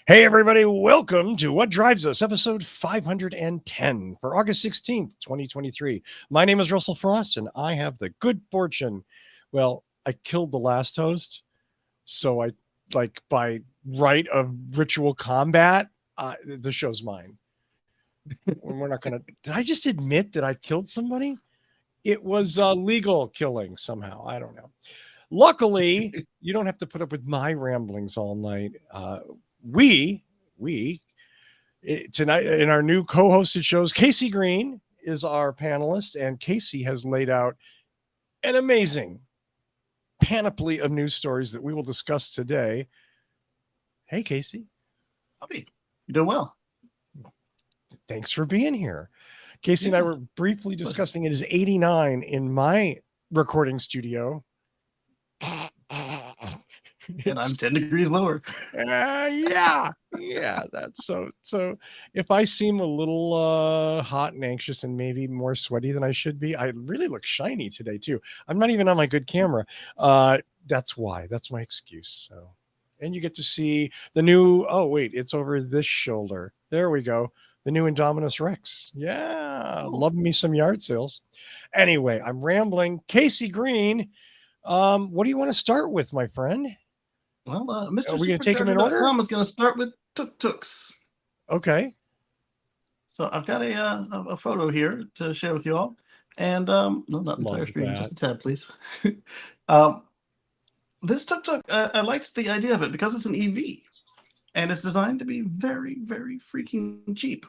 Hey, everybody, welcome to What Drives Us, episode 510 for August 16th, 2023. My name is Russell Frost, and I have the good fortune. Well, I killed the last host, so by right of ritual combat, the show's mine. We're not going to. Did I just admit that I killed somebody? It was legal killing somehow. I don't know. Luckily, you don't have to put up with my ramblings all night. Tonight in our new co-hosted shows, Kacey Green is our panelist, and Kacey has laid out an amazing panoply of news stories that we will discuss today. Hey, Kacey. Howdy. You're doing well. Thanks for being here. Kacey and I were briefly discussing it is 89 in my recording studio. And I'm 10 degrees lower. Yeah. That's so if I seem a little hot and anxious and maybe more sweaty than I should be, I really look shiny today too. I'm not even on my good camera. That's why. That's my excuse. So, and you get to see the new, it's over this shoulder. There we go. The new Indominus Rex. Yeah. Love me some yard sales. Anyway, I'm rambling. Kacey Green, what do you want to start with, my friend? Well, Mr. Are we going to take them in order? is going to start with tuk-tuks. Okay. So I've got a photo here to share with you all. And, no, not the entire screen, just a tab, please. This tuk-tuk, I liked the idea of it because it's an EV. And it's designed to be very, very freaking cheap.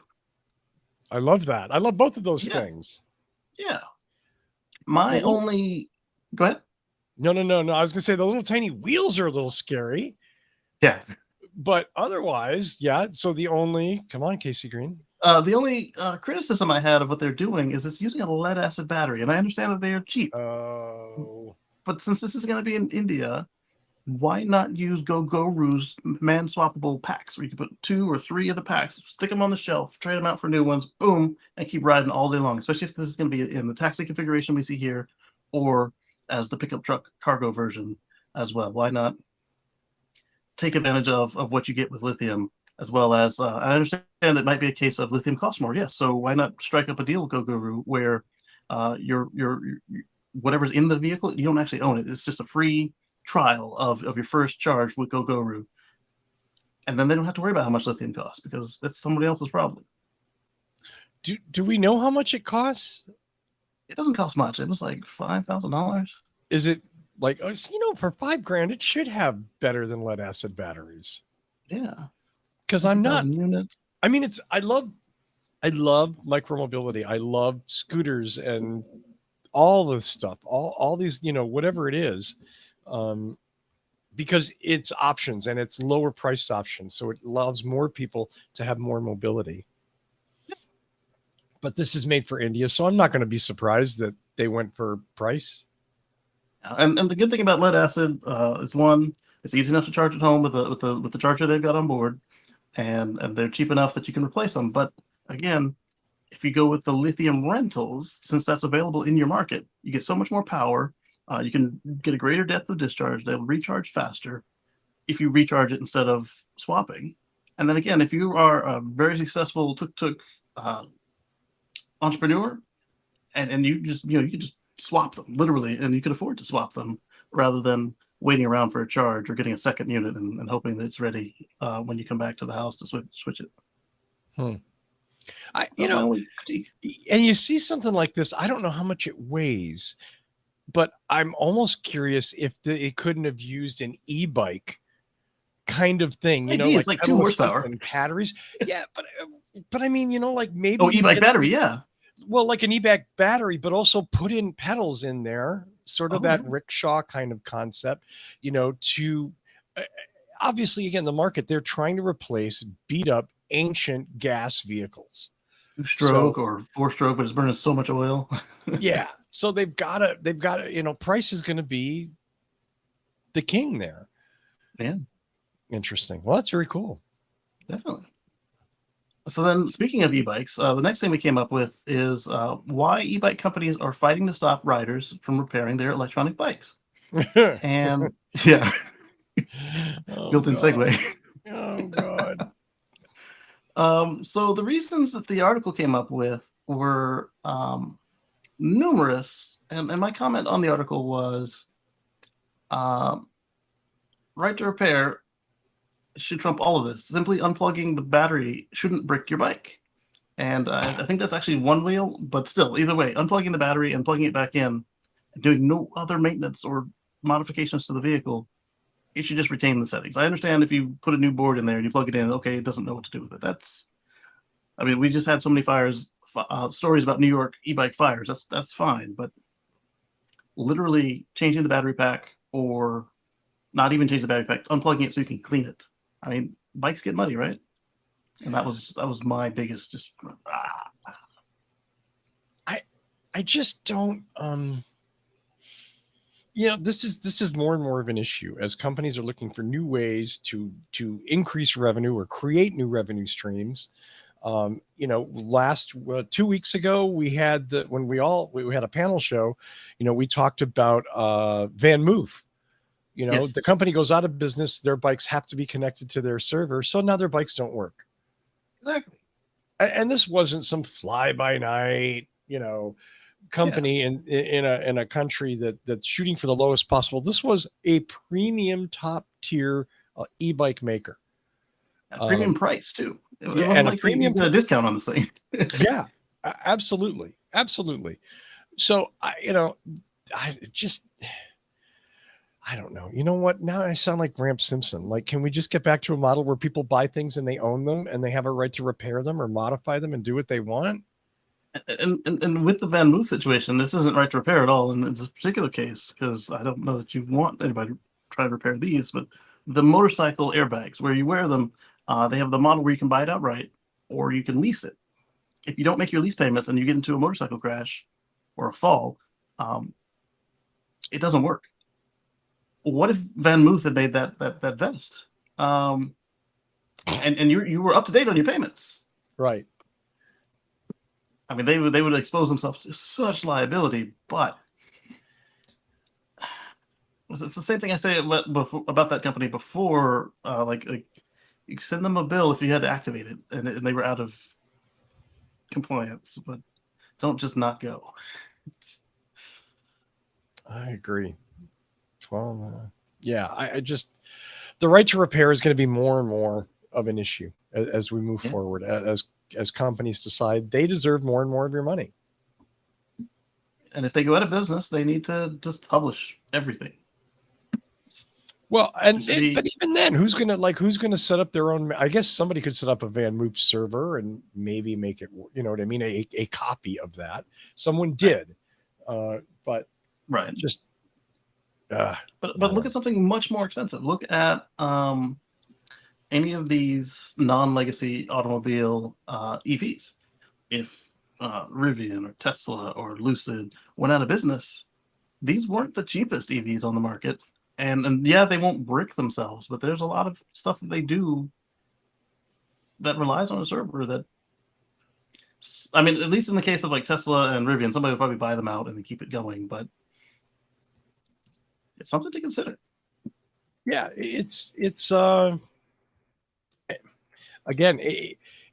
I love that. I love both of those things. Yeah. Go ahead. No. I was going to say the little tiny wheels are a little scary. Yeah. But otherwise, yeah. So come on, Kacey Green. The only criticism I had of what they're doing is it's using a lead acid battery. And I understand that they are cheap. Oh. But since this is going to be in India, why not use Gogoru's man-swappable packs, where you can put 2 or 3 of the packs, stick them on the shelf, trade them out for new ones, boom, and keep riding all day long, especially if this is going to be in the taxi configuration we see here, or as the pickup truck cargo version as well. Why not take advantage of what you get with lithium, as well as, I understand it might be a case of lithium costs more, yes, so why not strike up a deal with Gogoru where your whatever's in the vehicle, you don't actually own it. It's just a free trial of your first charge with Gogoru, and then they don't have to worry about how much lithium costs because that's somebody else's problem. Do we know how much it costs? It doesn't cost much. It was like $5,000. Is it like, for $5,000 it should have better than lead acid batteries? Yeah, because I'm not. Units. I mean, I love micromobility. I love scooters and all this stuff. All these, whatever it is. Because it's options and it's lower priced options. So it allows more people to have more mobility. But this is made for India. So I'm not going to be surprised that they went for price. And the good thing about lead acid is it's easy enough to charge at home with the charger they've got on board. And they're cheap enough that you can replace them. But again, if you go with the lithium rentals, since that's available in your market, you get so much more power. You can get a greater depth of discharge. They'll recharge faster if you recharge it instead of swapping. And then again, if you are a very successful tuk-tuk entrepreneur, and you could just swap them literally, and you can afford to swap them rather than waiting around for a charge or getting a second unit and hoping that it's ready when you come back to the house to switch it. And you see something like this. I don't know how much it weighs. But I'm almost curious if it couldn't have used an e-bike kind of thing, it's like 2 horsepower and batteries. Yeah, but I mean, like maybe e-bike battery, yeah. Well, like an e-bike battery, but also put in pedals in there, sort of that rickshaw kind of concept, to obviously again the market they're trying to replace beat up ancient gas vehicles. 2-stroke or 4-stroke, but it's burning so much oil. Yeah. So they've got to, price is going to be the king there. Yeah. Interesting. Well, that's very cool. Definitely. So then speaking of e-bikes, the next thing we came up with is why e-bike companies are fighting to stop riders from repairing their electronic bikes. And yeah, built-in segue. Oh God. So the reasons that the article came up with were numerous, and my comment on the article was um, right to repair should trump all of this. Simply unplugging the battery shouldn't brick your bike. And I think that's actually one wheel, but still, either way, unplugging the battery and plugging it back in, and doing no other maintenance or modifications to the vehicle, it should just retain the settings. I understand if you put a new board in there and you plug it in, okay, it doesn't know what to do with it. I mean, we just had so many stories about New York e-bike fires. That's fine, but literally changing the battery pack, or not even change the battery pack, unplugging it so you can clean it. I mean, bikes get muddy, right? And that was my biggest just. I just don't. This is more and more of an issue as companies are looking for new ways to increase revenue or create new revenue streams. Last 2 weeks ago, we had we had a panel show. We talked about Van Move. Yes. The company goes out of business. Their bikes have to be connected to their server, so now their bikes don't work. Exactly. And this wasn't some fly by night, company in a country that's shooting for the lowest possible. This was a premium top tier e-bike maker. Premium price too. It wasn't and like a premium a discount on this thing. Yeah, absolutely. So I don't know. You know what? Now I sound like Gramps Simpson. Like, can we just get back to a model where people buy things and they own them and they have a right to repair them or modify them and do what they want? And with the Van Move situation, this isn't right to repair at all in this particular case, because I don't know that you want anybody to try to repair these, but the motorcycle airbags, where you wear them, they have the model where you can buy it outright or you can lease it. If you don't make your lease payments and you get into a motorcycle crash or a fall, it doesn't work. What if Van Move had made that vest, and you were up to date on your payments? Right. I mean, they would expose themselves to such liability, but it's the same thing I say about that company before. Like you send them a bill if you had to activate it and they were out of compliance, but don't just not go. I agree. Well, I just, the right to repair is going to be more and more of an issue as we move forward, as companies decide they deserve more and more of your money. And if they go out of business, they need to just publish everything. Well, but even then, who's gonna set up their own? I guess somebody could set up a Van Move server and maybe make it, you know what I mean, a copy of that. Someone did, but right, just. But look at something much more expensive. Look at any of these non-legacy automobile EVs. If Rivian or Tesla or Lucid went out of business, these weren't the cheapest EVs on the market. And yeah, they won't brick themselves, but there's a lot of stuff that they do that relies on a server that, I mean, at least in the case of like Tesla and Rivian, somebody will probably buy them out and then keep it going, but it's something to consider. Yeah, it's again,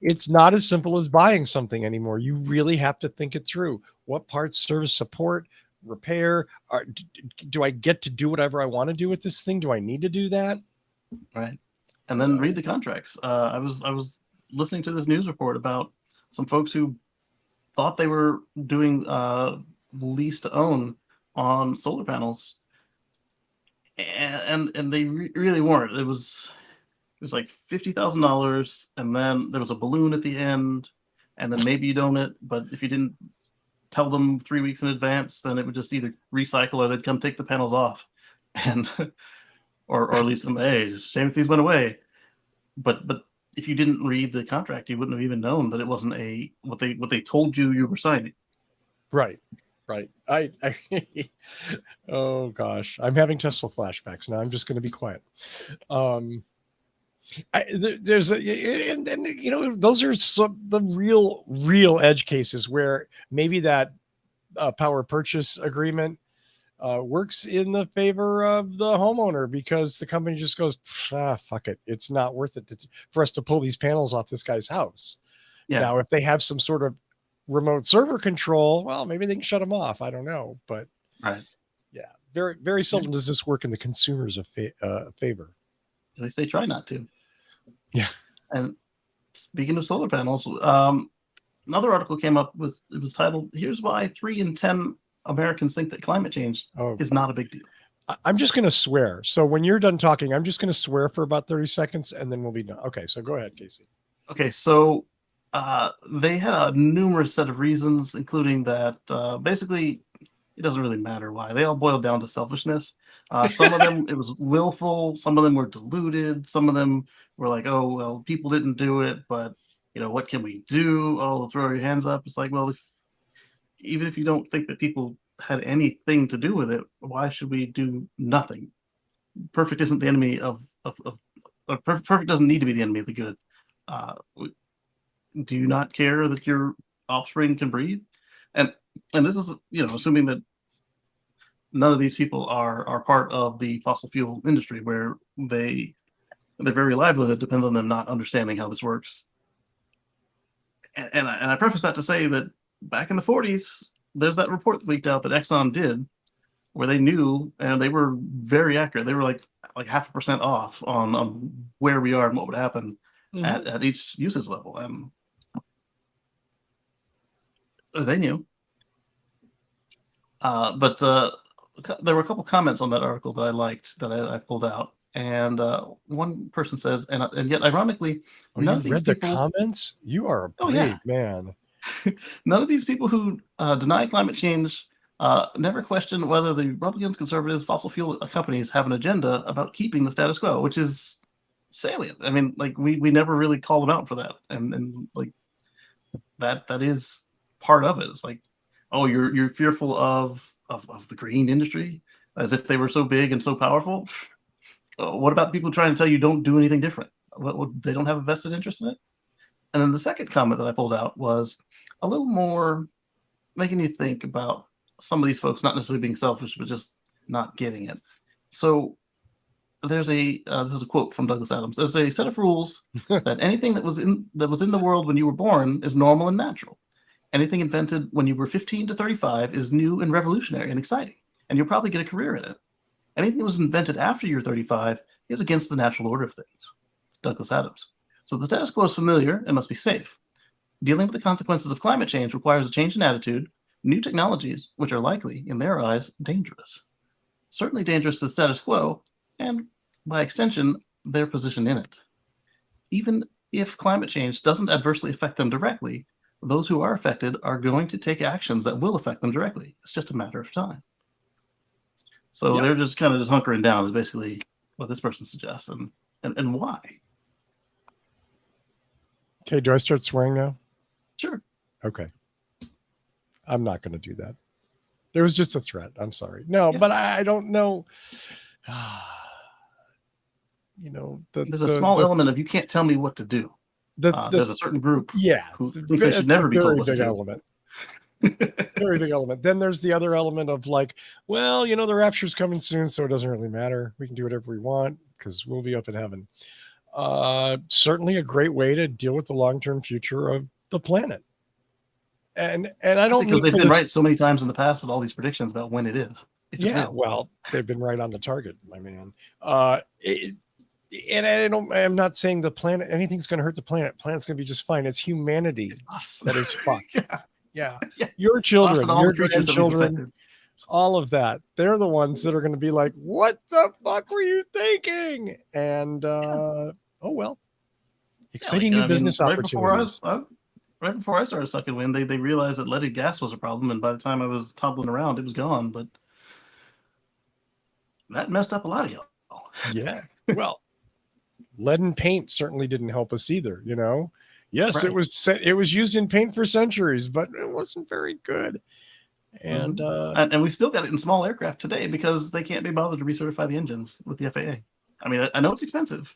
it's not as simple as buying something anymore. You really have to think it through. What parts, service, support, repair, do I get to do whatever I want to do with this thing? Do I need to do that? Right. And then read the contracts. I was listening to this news report about some folks who thought they were doing lease to own on solar panels, and they really weren't. It was like $50,000, and then there was a balloon at the end, and then maybe you'd own it, but if you didn't tell them 3 weeks in advance, then it would just either recycle or they'd come take the panels off, and or at least, hey, it's a shame if these went away. But if you didn't read the contract, you wouldn't have even known that it wasn't what they told you were signing. Right. I oh gosh, I'm having Tesla flashbacks now. I'm just going to be quiet. There's and you know, those are the real edge cases where maybe that power purchase agreement works in the favor of the homeowner because the company just goes, fuck it. It's not worth it for us to pull these panels off this guy's house. Yeah. Now, if they have some sort of remote server control, well, maybe they can shut them off. I don't know. But right. Yeah, very, very seldom does this work in the consumer's favor. At least they try not to. Yeah. And speaking of solar panels, another article came up it was titled, "Here's Why 3 in 10 Americans Think That Climate Change is Not a Big Deal." I'm just going to swear. So when you're done talking, I'm just going to swear for about 30 seconds and then we'll be done. Okay, so go ahead, Kacey. Okay, so they had a numerous set of reasons, including that basically it doesn't really matter why. They all boiled down to selfishness. Some of them, it was willful. Some of them were deluded. Some of them were like, oh, well, people didn't do it, but, what can we do? Oh, throw your hands up. It's like, well, even if you don't think that people had anything to do with it, why should we do nothing? Perfect isn't the enemy of perfect doesn't need to be the enemy of the good. Do you not care that your offspring can breathe? And this is, assuming that none of these people are part of the fossil fuel industry, where their very livelihood depends on them not understanding how this works. And I preface that to say that back in the 40s, there's that report that leaked out that Exxon did, where they knew, and they were very accurate. They were like 0.5% off on where we are and what would happen at each usage level. And they knew. But there were a couple comments on that article that I liked that I pulled out. And one person says, and yet ironically, none of these read people, the comments? You are a brave man. None of these people who deny climate change never question whether the Republicans, conservatives, fossil fuel companies have an agenda about keeping the status quo, which is salient. I mean, we never really call them out for that, and that is part of it. It's like, oh, you're fearful of the green industry as if they were so big and so powerful. What about people trying to tell you don't do anything different? They don't have a vested interest in it? And then the second comment that I pulled out was a little more making you think about some of these folks not necessarily being selfish, but just not getting it. So there's this is a quote from Douglas Adams. There's a set of rules that anything that was in the world when you were born is normal and natural. Anything invented when you were 15 to 35 is new and revolutionary and exciting, and you'll probably get a career in it. Anything that was invented after you're 35 is against the natural order of things. Douglas Adams. So the status quo is familiar and must be safe. Dealing with the consequences of climate change requires a change in attitude, new technologies, which are likely, in their eyes, dangerous. Certainly dangerous to the status quo, and by extension, their position in it. Even if climate change doesn't adversely affect them directly, those who are affected are going to take actions that will affect them directly. It's just a matter of time. So they're just kind of just hunkering down is basically what this person suggests. And why? Okay, do I start swearing now? Sure. Okay. I'm not going to do that. There was just a threat. I'm sorry. No, but I don't know. There's a small element of you can't tell me what to do. There's a certain group who thinks they should never be told what to do. Element. Very big element. Then there's the other element of like, well, the rapture's coming soon, so it doesn't really matter. We can do whatever we want because we'll be up in heaven. Certainly a great way to deal with the long-term future of the planet. And I don't, because they've been right so many times in the past with all these predictions about when it is. Well, they've been right on the target, my man. I'm not saying the planet, anything's going to hurt the planet. Planet's going to be just fine. It's humanity that is fucked. Yeah. Your children, your grandchildren, all of that. They're the ones that are going to be like, what the fuck were you thinking? And, oh, well, exciting new business opportunities. Right before I started sucking wind, they realized that leaded gas was a problem. And by the time I was toddling around, it was gone. But that messed up a lot of y'all. Yeah. Well, lead and paint certainly didn't help us either, Yes, right. It was used in paint for centuries, but it wasn't very good. And we've still got it in small aircraft today because they can't be bothered to recertify the engines with the FAA. I mean, I know it's expensive,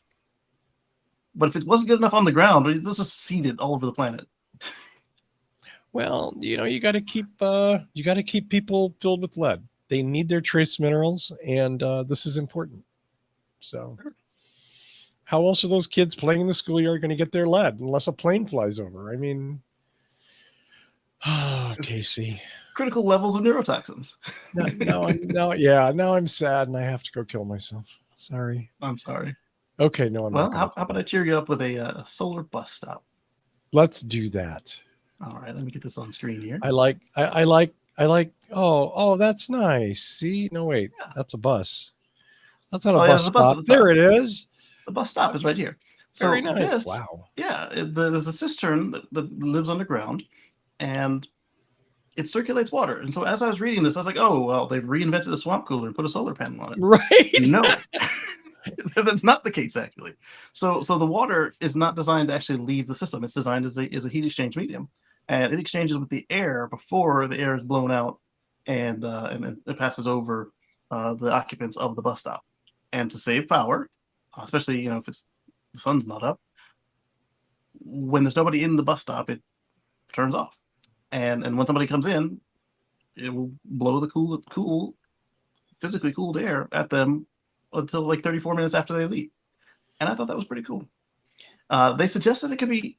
but if it wasn't good enough on the ground, let's just seed it all over the planet. Well, you got to keep people filled with lead. They need their trace minerals, and this is important. So, how else are those kids playing in the schoolyard going to get their lead unless a plane flies over? I mean, Kacey. Critical levels of neurotoxins. Now I'm sad and I have to go kill myself. Sorry. I'm sorry. Okay, no, I'm well, not. How about I cheer you up with a solar bus stop? Let's do that. All right, let me get this on screen here. I like. Oh, that's nice. See, no, wait, that's a bus. That's not a bus stop. There it is. The bus stop is right here. So Very nice. This, wow. Yeah, there's a cistern that lives underground, and it circulates water. And so as I was reading this, I was like, oh, well, they've reinvented a swamp cooler and put a solar panel on it. Right. No, that's not the case, actually. So the water is not designed to actually leave the system. It's designed as a heat exchange medium. And it exchanges with the air before the air is blown out, and it passes over the occupants of the bus stop. And to save power, especially if the sun's not up, when there's nobody in the bus stop, it turns off. And when somebody comes in, it will blow the physically cooled air at them until like 34 minutes after they leave. And I thought that was pretty cool. They suggested it could be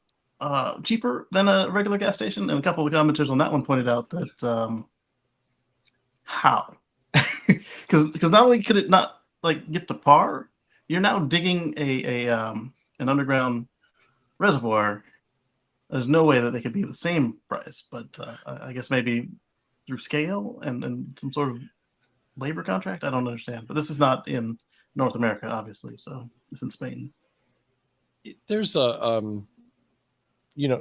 cheaper than a regular gas station, and a couple of commenters on that one pointed out that how, because not only could it not like get to par, you're now digging an underground reservoir. There's no way that they could be the same price, but I guess maybe through scale and some sort of labor contract. I don't understand, but this is not in North America, obviously, so it's in Spain. There's a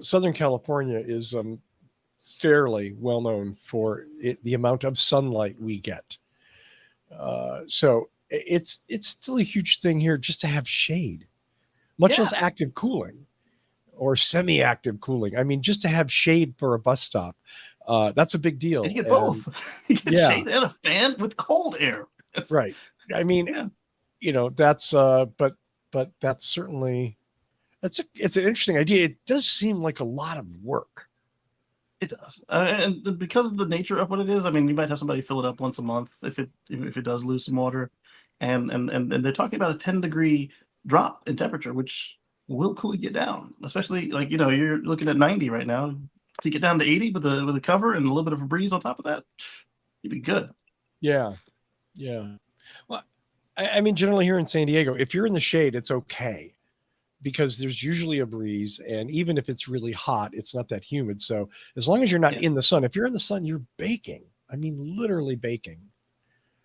Southern California is fairly well known for the amount of sunlight we get. So it's still a huge thing here just to have shade, much less active cooling or semi-active cooling. I mean, just to have shade for a bus stop, that's a big deal. And you get both. You get shade and a fan with cold air. Right. I mean, that's but that's certainly it's an interesting idea. It does seem like a lot of work. It does, and because of the nature of what it is, I mean, you might have somebody fill it up once a month if it does lose some water, and they're talking about a 10-degree drop in temperature, which will cool you down, especially like you're looking at 90 right now. To get down to 80 with a cover and a little bit of a breeze on top of that, you'd be good. Yeah. Well, I mean, generally here in San Diego, if you're in the shade, it's okay, because there's usually a breeze, and even if it's really hot, it's not that humid. So as long as you're not in the sun, if you're in the sun, you're baking. I mean, literally baking.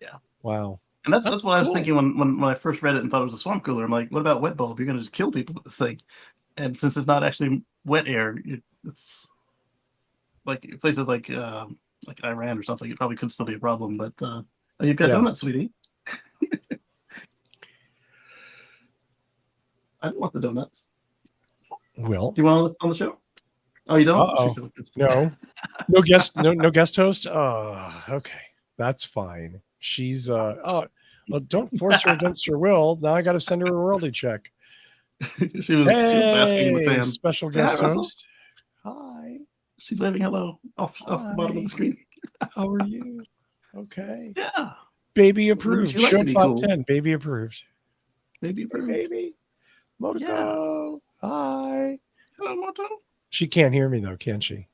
Yeah. Wow. And that's what cool. I was thinking when I first read it and thought it was a swamp cooler. I'm like, what about wet bulb? You're going to just kill people with this thing. And since it's not actually wet air, it's like places like Iran or something, it probably could still be a problem. But you've got donuts, sweetie. I don't want the donuts. Well, do you want on the show? Oh, you don't? No guest, no guest host. Oh, okay, that's fine. She's well, don't force her against her will. Now I got to send her a royalty check. she was basking in the fan. Special guest host. Hi. She's waving hello off the bottom of the screen. How are you? Okay. Yeah. Baby approved. Like Show 510. Cool? Baby approved. Baby approved. Baby. Motoko. Yeah. Hi. Hello, Moto. She can't hear me though, can she?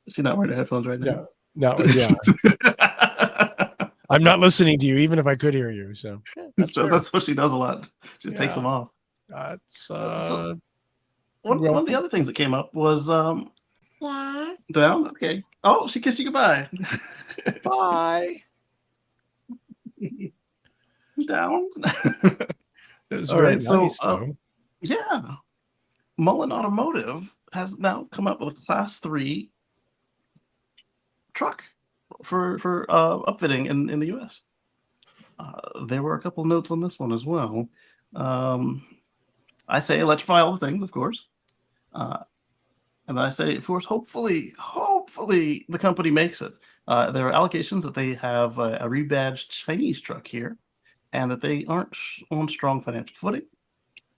She's not wearing her headphones right now. No. Yeah. I'm not listening to you, even if I could hear you. So that's what she does a lot. She takes them off. That's one of the other things that came up was down. Okay. Oh, she kissed you goodbye. Bye. Down. It was very nice, yeah. Mullen Automotive has now come up with a Class 3 truck for upfitting in the U.S. There were a couple notes on this one as well. I say electrify all the things, of course. And then I say, of course, hopefully the company makes it. There are allocations that they have a rebadged Chinese truck here, and that they aren't on strong financial footing,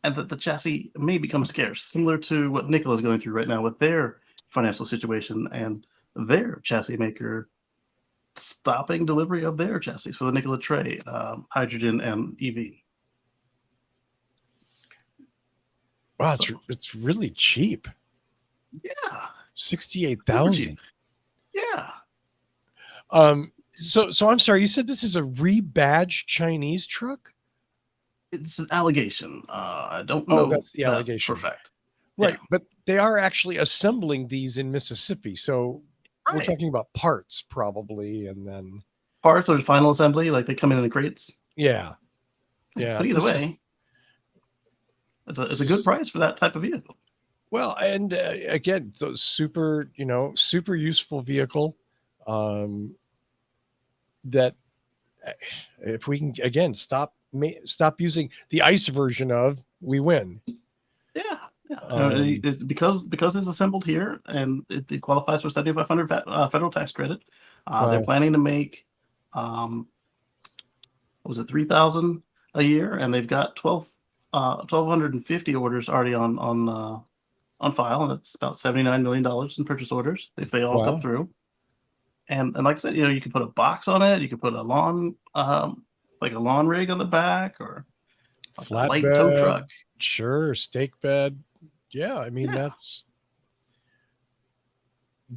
and that the chassis may become scarce, similar to what Nikola is going through right now with their financial situation and their chassis maker stopping delivery of their chassis for the Nikola Tre, hydrogen and EV. Wow, So, it's really cheap. yeah, 68,000. yeah. So I'm sorry, you said this is a rebadged Chinese truck? It's an allegation. I don't Oh, know that's the that allegation. for a fact. Right, Yeah. but they are actually assembling these in Mississippi. So we're Right. talking about parts probably, and then Parts or final assembly, like they come in the crates. yeah. But either way, it's a good price for that type of vehicle. Well, and again, so super useful vehicle. That if we can again stop using the ICE version of, we win. Yeah. It's because it's assembled here and it qualifies for 7,500 federal tax credit. They're planning to make, what was it, 3,000 a year, and they've got 1,250 orders already on file, and that's about $79 million in purchase orders if they all come through. And like I said, you can put a box on it, you can put a lawn rig on the back, or like a light tow truck. Sure, stake bed. Yeah, I mean that's.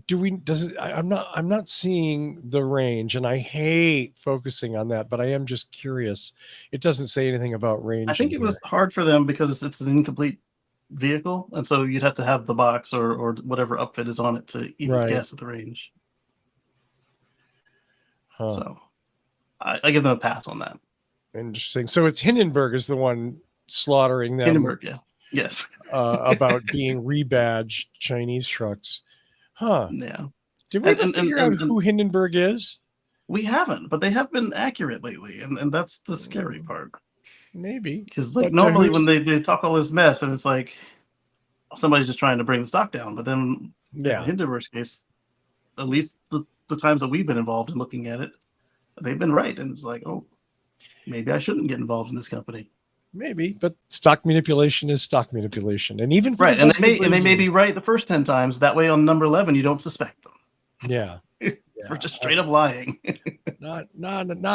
I'm not seeing the range, and I hate focusing on that, but I am just curious. It doesn't say anything about range. I think it was hard for them because it's an incomplete vehicle, and so you'd have to have the box or whatever upfit is on it to even guess at the range. Huh. So I give them a pass on that. Interesting. So it's Hindenburg is the one slaughtering them. Hindenburg, yeah. Yes. About being rebadged Chinese trucks. Huh. Yeah. Did we ever figure out who Hindenburg is? We haven't, but they have been accurate lately, and that's the scary part. Maybe. Because like normally when they talk all this mess, and it's like somebody's just trying to bring the stock down, but then in Hindenburg's case, at least the times that we've been involved in looking at it, they've been right, and it's like, oh, maybe I shouldn't get involved in this company. Maybe, but stock manipulation is stock manipulation, and even right, and they may be right the first 10 times. That way, on number 11, you don't suspect them. Yeah, we're just straight up lying. not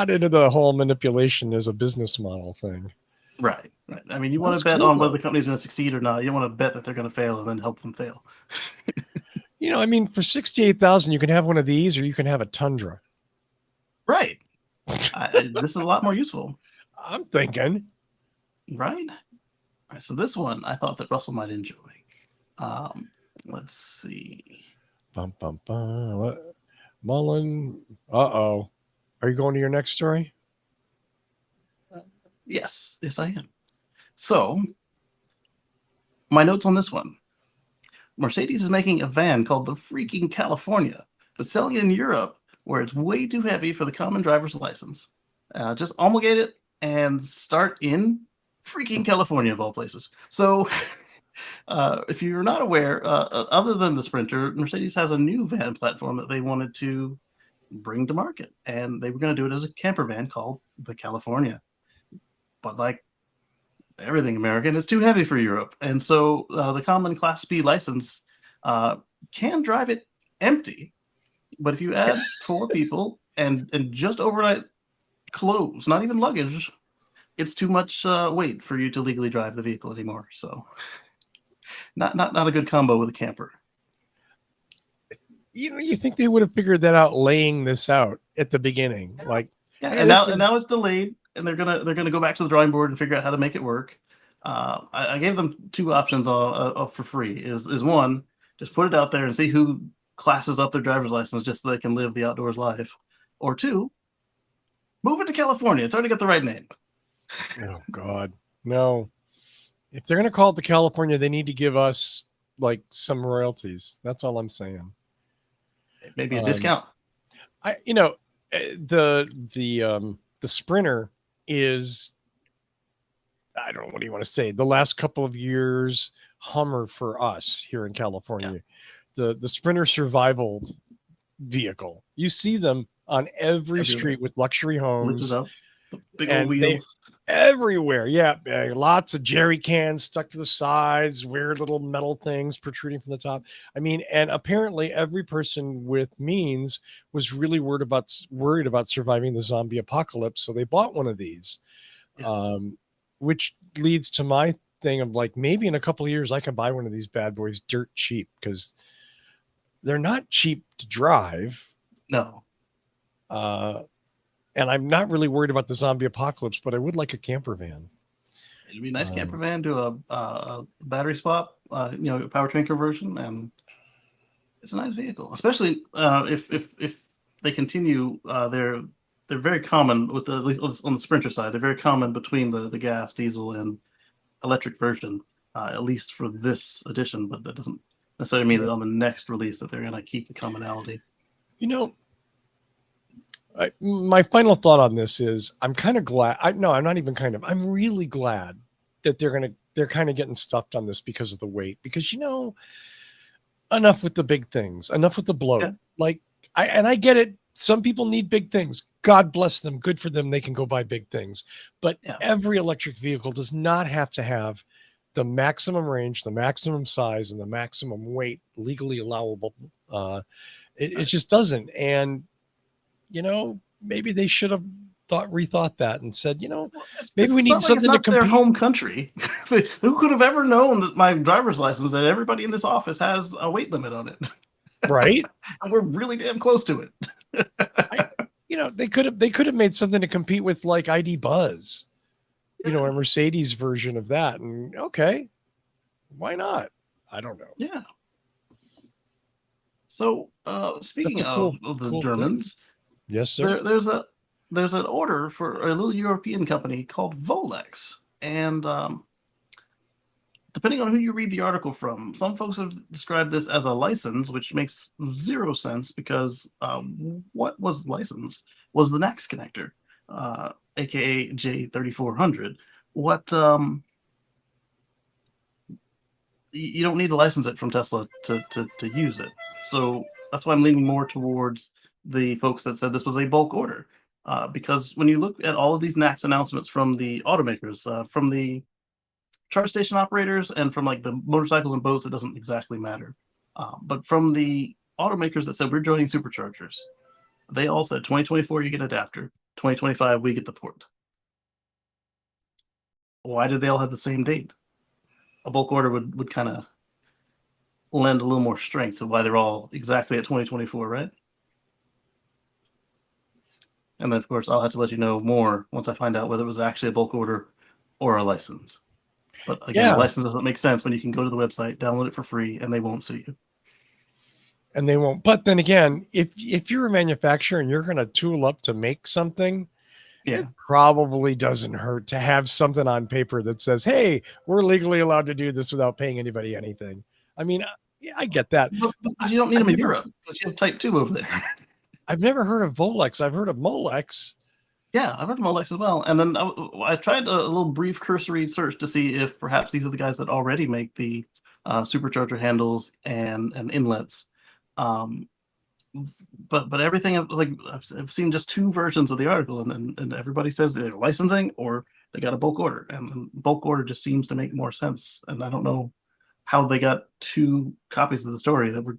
into the whole manipulation as a business model thing. Right. I mean, you want to bet on whether the company's going to succeed or not. You don't want to bet that they're going to fail and then help them fail. I mean, for 68,000, you can have one of these, or you can have a Tundra. Right. This is a lot more useful. I'm thinking. Right. All right. So this one I thought that Russell might enjoy. Let's see. What? Mullen. Uh-oh. Are you going to your next story? Yes, I am. So, my notes on this one. Mercedes is making a van called the freaking California, but selling it in Europe where it's way too heavy for the common driver's license. Just homologate it and start in freaking California, of all places. So, if you're not aware, other than the Sprinter, Mercedes has a new van platform that they wanted to bring to market, and they were going to do it as a camper van called the California. But like everything American, it's too heavy for Europe, and so the common Class B license can drive it empty. But if you add 4 people and just overnight clothes, not even luggage, it's too much weight for you to legally drive the vehicle anymore. So, not a good combo with a camper. You think they would have figured that out laying this out at the beginning, like and now it's delayed, and they're gonna go back to the drawing board and figure out how to make it work. I gave them 2 options for free. Is one, just put it out there and see who classes up their driver's license just so they can live the outdoors life, or 2, move it to California. It's already got the right name. Oh God, no! If they're gonna call it the California, they need to give us like some royalties. That's all I'm saying. Maybe a discount. The Sprinter is, I don't know, what do you want to say? The last couple of years, Hummer for us here in California. Yeah. The Sprinter survival vehicle. You see them on every street with luxury homes. Lifted up, the big old wheels. everywhere. Yeah, lots of jerry cans stuck to the sides, weird little metal things protruding from the top. I mean, and apparently every person with means was really worried about surviving the zombie apocalypse, so they bought one of these. Yes. Which leads to my thing of like, maybe in a couple of years I can buy one of these bad boys dirt cheap, because they're not cheap to drive. No. And I'm not really worried about the zombie apocalypse, but I would like a camper van. It'd be a nice camper van, do a battery swap, a powertrain conversion, and it's a nice vehicle. Especially if they continue, they're very common with at least on the Sprinter side. They're very common between the gas, diesel, and electric version, at least for this edition. But that doesn't necessarily mean that on the next release that they're going to keep the commonality. My final thought on this is I'm kind of glad. I'm not even kind of. I'm really glad that they're kind of getting stuffed on this because of the weight. Because enough with the big things, enough with the bloat. Yeah. Like I get it. Some people need big things. God bless them. Good for them. They can go buy big things. But every electric vehicle does not have to have the maximum range, the maximum size, and the maximum weight legally allowable. It just doesn't. And maybe they should have rethought that and said, maybe we need something to compete. Their home country. Who could have ever known that my driver's license, that everybody in this office has a weight limit on it? Right. And we're really damn close to it. They could have made something to compete with, like ID Buzz, a Mercedes version of that. And okay, why not? I don't know. Yeah. So speaking of the cool Germans, yes, sir. There's an order for a little European company called Volex, and depending on who you read the article from, some folks have described this as a license, which makes zero sense because what was licensed was the NACS connector, aka J3400. What you don't need to license it from Tesla to use it. So that's why I'm leaning more towards the folks that said this was a bulk order. Because when you look at all of these NACS announcements from the automakers, from the charge station operators, and from like the motorcycles and boats, it doesn't exactly matter. But from the automakers that said we're joining superchargers, they all said 2024 you get an adapter, 2025 we get the port. Why did they all have the same date? A bulk order would kind of lend a little more strength to why they're all exactly at 2024, right? And then, of course, I'll have to let you know more once I find out whether it was actually a bulk order or a license. But again, the license doesn't make sense when you can go to the website, download it for free, and they won't sue you. And they won't. But then again, if you're a manufacturer and you're going to tool up to make something, it probably doesn't hurt to have something on paper that says, hey, we're legally allowed to do this without paying anybody anything. I mean, I get that. But you don't need them in Europe because you have Type 2 over there. I've never heard of Volex. I've heard of Molex. Yeah, I've heard of Molex as well. And then I tried a little brief cursory search to see if perhaps these are the guys that already make the supercharger handles and inlets. But everything, I've seen just two versions of the article, and everybody says they're licensing or they got a bulk order, and bulk order just seems to make more sense. And I don't know how they got two copies of the story that were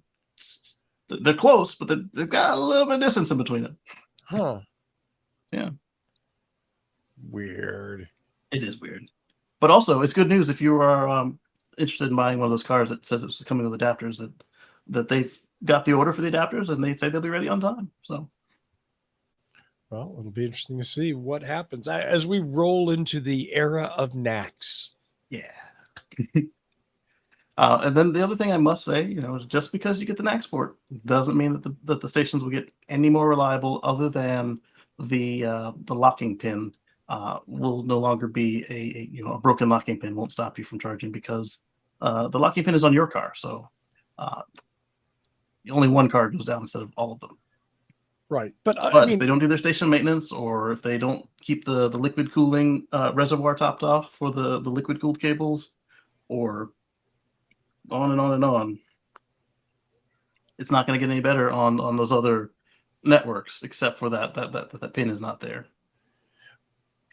they're close, but they've got a little bit of distance in between them. Huh? Yeah. Weird. It is weird, but also it's good news if you are interested in buying one of those cars that says it's coming with adapters, that they've got the order for the adapters and they say they'll be ready on time. So, well, it'll be interesting to see what happens as we roll into the era of NACS. Yeah. And then the other thing I must say, is just because you get the NACS port doesn't mean that the stations will get any more reliable, other than the locking pin will no longer be a broken locking pin won't stop you from charging, because the locking pin is on your car. So only one car goes down instead of all of them. Right. But I mean, if they don't do their station maintenance, or if they don't keep the liquid cooling reservoir topped off for the liquid cooled cables, or on and on and on, it's not going to get any better on those other networks, except for that pin is not there.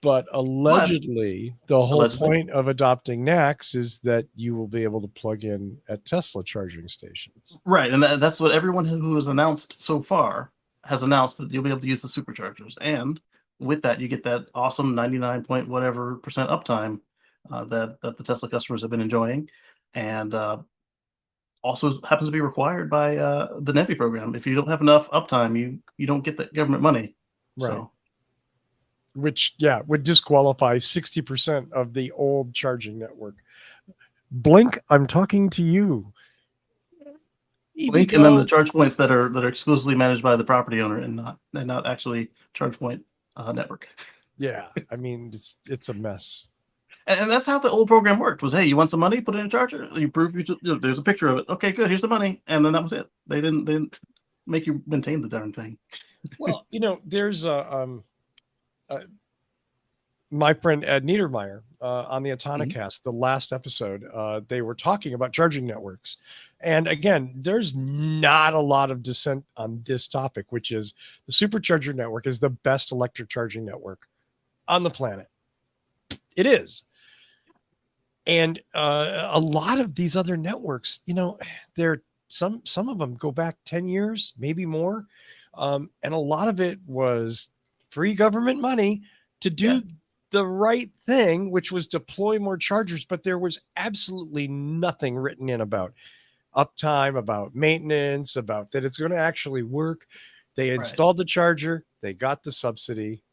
But allegedly, the whole Allegedly. point of adopting NACS is that you will be able to plug in at Tesla charging stations. Right, and that's what everyone who has announced so far has announced, that you'll be able to use the superchargers, and with that, you get that awesome 99 point whatever percent uptime that the Tesla customers have been enjoying, and also happens to be required by the NEVI program. If you don't have enough uptime, you don't get that government money. Right. So, Which, yeah, would disqualify 60% of the old charging network. Blink, I'm talking to you. Blink, and then the charge points that are exclusively managed by the property owner and not actually charge point network. Yeah, I mean, it's a mess. And that's how the old program worked. Was, hey, you want some money? Put in a charger. You prove there's a picture of it. Okay, good. Here's the money, and then that was it. They didn't make you maintain the darn thing. Well, there's my friend Ed Niedermeyer on the Autonocast, the last episode, they were talking about charging networks. And again, there's not a lot of dissent on this topic, which is the supercharger network is the best electric charging network on the planet. It is. And a lot of these other networks, they're some of them go back 10 years, maybe more. And a lot of it was free government money to do the right thing, which was deploy more chargers. But there was absolutely nothing written in about uptime, about maintenance, about that it's going to actually work. They installed the charger. They got the subsidy.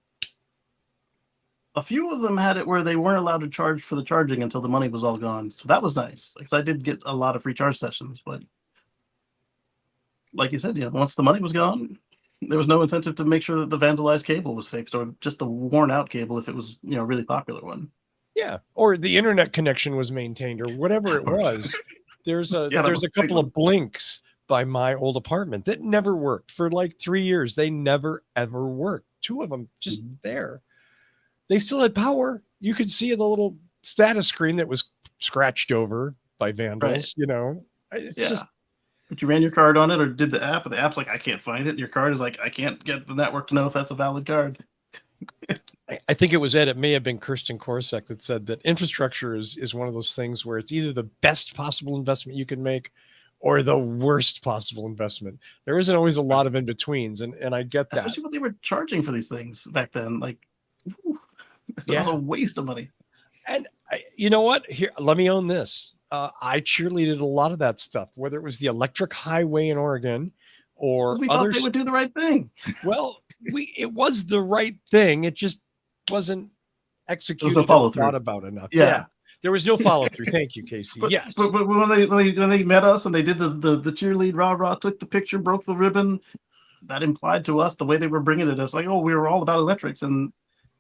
A few of them had it where they weren't allowed to charge for the charging until the money was all gone. So that was nice, because I did get a lot of free charge sessions. But like you said, once the money was gone, there was no incentive to make sure that the vandalized cable was fixed, or just the worn out cable if it was, a really popular one. Yeah, or the internet connection was maintained, or whatever it was. There's a couple of blinks by my old apartment that never worked for like 3 years. They never ever worked. 2 of them just there. They still had power. You could see the little status screen that was scratched over by vandals. It's just. But you ran your card on it or did the app, and the app's like, I can't find it. And your card is like, I can't get the network to know if that's a valid card. I think it was Ed. It may have been Kirsten Korsak that said that infrastructure is one of those things where it's either the best possible investment you can make or the worst possible investment. There isn't always a lot of in-betweens, and I get that. Especially what they were charging for these things back then. Like, that was a waste of money. And you know what? Here, let me own this. I cheerleaded a lot of that stuff, whether it was the electric highway in Oregon or we thought they would do the right thing. Well, it was the right thing. It just wasn't executed no follow through. Thought about enough. Yeah. There was no follow through. Thank you, Kacey. Yes. But when they met us and they did the cheerlead rah, took the picture, broke the ribbon, that implied to us the way they were bringing it. It's like, oh, we were all about electrics, and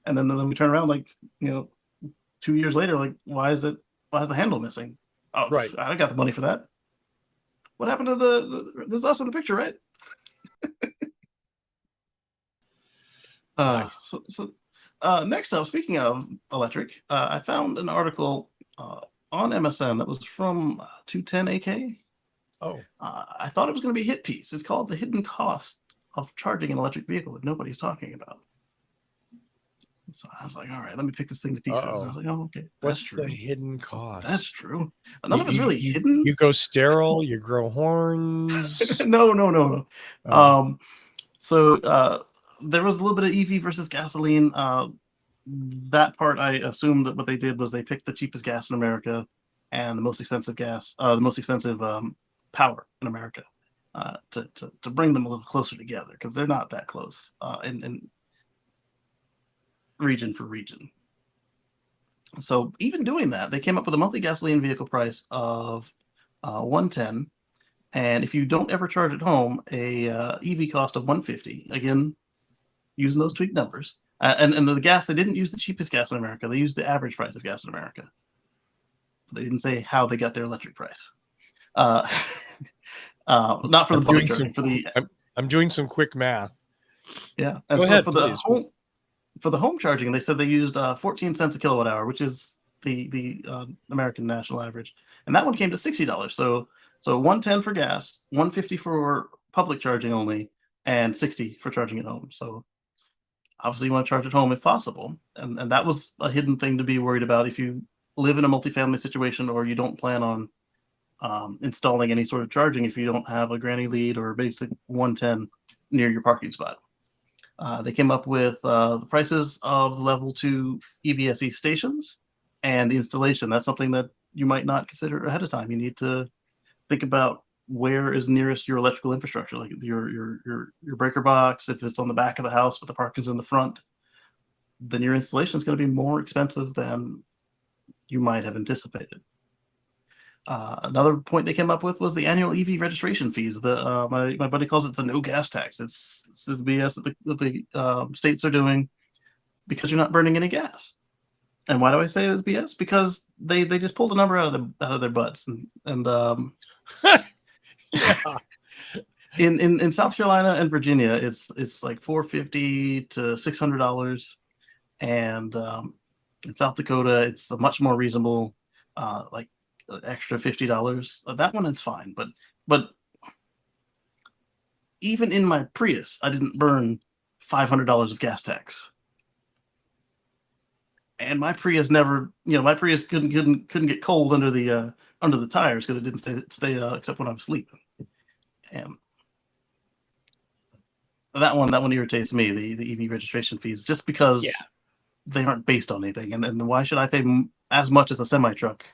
then we turn around like 2 years later, like, why is the handle missing? Oh, right. I got the money for that. What happened to this is us in the picture, right? Nice. Next up, speaking of Electrek, I found an article on MSN that was from 210AK. Oh. I thought it was going to be a hit piece. It's called "The Hidden Cost of Charging an Electric Vehicle That Nobody's Talking About." So I was like, all right, let me pick this thing to pieces. And I was like, oh, okay. What's the hidden cost? That's true. None of it's really hidden. You go sterile, you grow horns. No. So there was a little bit of EV versus gasoline. That part, I assume that what they did was they picked the cheapest gas in America and the most expensive power in America to bring them a little closer together, because they're not that close in region for region. So even doing that, they came up with a monthly gasoline vehicle price of $110, and if you don't ever charge at home, a EV cost of $150. Again, using those tweaked numbers, and the gas, they didn't use the cheapest gas in America. They used the average price of gas in America. They didn't say how they got their electric price. Not for the public charging. I'm doing some quick math. Yeah, and for the home charging, they said they used 14 cents a kilowatt hour, which is the American national average, and that one came to $60. So $110 for gas, $150 for public charging only, and $60 for charging at home. So Obviously, you want to charge at home if possible, and that was a hidden thing to be worried about if you live in a multifamily situation or you don't plan on installing any sort of charging if you don't have a granny lead or a basic 110 near your parking spot. They came up with the prices of the level 2 EVSE stations and the installation. That's something that you might not consider ahead of time. You need to think about where is nearest your electrical infrastructure, like your breaker box. If it's on the back of the house but the parking's in the front, then your installation is going to be more expensive than you might have anticipated. Another point they came up with was the annual EV registration fees. My buddy calls it the no gas tax. It's this BS that the states are doing because you're not burning any gas. And why do I say it's BS? Because they just pulled a number out of their butts and Yeah. in South Carolina and Virginia, it's like $450 to $600, and in South Dakota, it's a much more reasonable, like extra $50. That one is fine, but even in my Prius, I didn't burn $500 of gas tax. And my Prius never, my Prius couldn't get cold under the tires because it didn't stay except when I was sleeping. And that one irritates me, the EV registration fees, just because they aren't based on anything. And why should I pay as much as a semi truck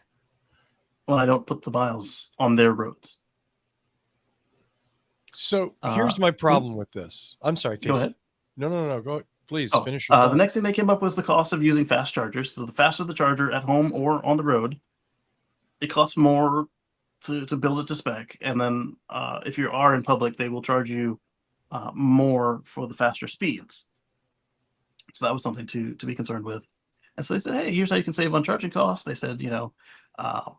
when I don't put the miles on their roads? So here's my problem with this. I'm sorry, Kacey. Go ahead. No. Go. Please finish your thought. The next thing they came up was the cost of using fast chargers. So the faster the charger at home or on the road, it costs more to build it to spec. And then if you are in public, they will charge you more for the faster speeds. So that was something to be concerned with. And so they said, hey, here's how you can save on charging costs. They said, you want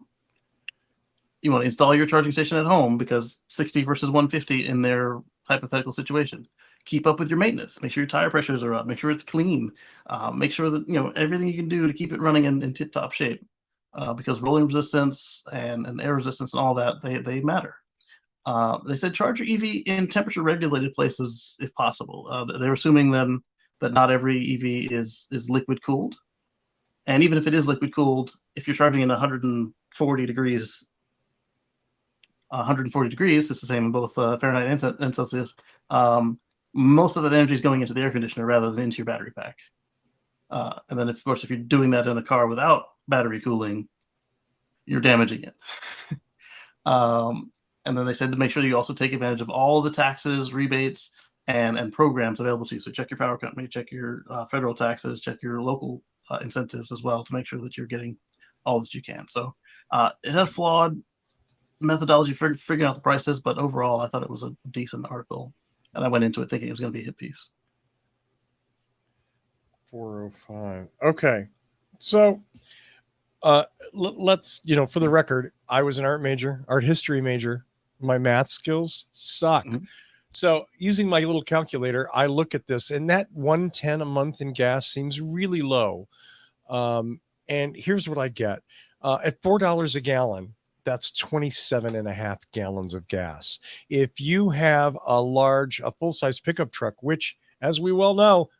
to install your charging station at home because 60 versus 150 in their hypothetical situation. Keep up with your maintenance. Make sure your tire pressures are up. Make sure it's clean. Make sure that everything you can do to keep it running in tip-top shape, because rolling resistance and air resistance and all that they matter. They said charge your EV in temperature-regulated places if possible. They're assuming then that not every EV is liquid cooled, and even if it is liquid cooled, if you're charging in 140 degrees, it's the same in both Fahrenheit and Celsius. Most of that energy is going into the air conditioner rather than into your battery pack. And then, of course, if you're doing that in a car without battery cooling, you're damaging it. And then they said to make sure you also take advantage of all the taxes, rebates, and programs available to you. So check your power company, check your federal taxes, check your local incentives as well to make sure that you're getting all that you can. So it had a flawed methodology for figuring out the prices, but overall, I thought it was a decent article. And I went into it thinking it was going to be a hit piece. 405. Okay. So let's, for the record, I was an art history major. My math skills suck. Mm-hmm. So using my little calculator, I look at this and that 110 a month in gas seems really low. And here's what I get. At $4 a gallon, that's 27 and a half gallons of gas. If you have a full-size pickup truck, which, as we well know,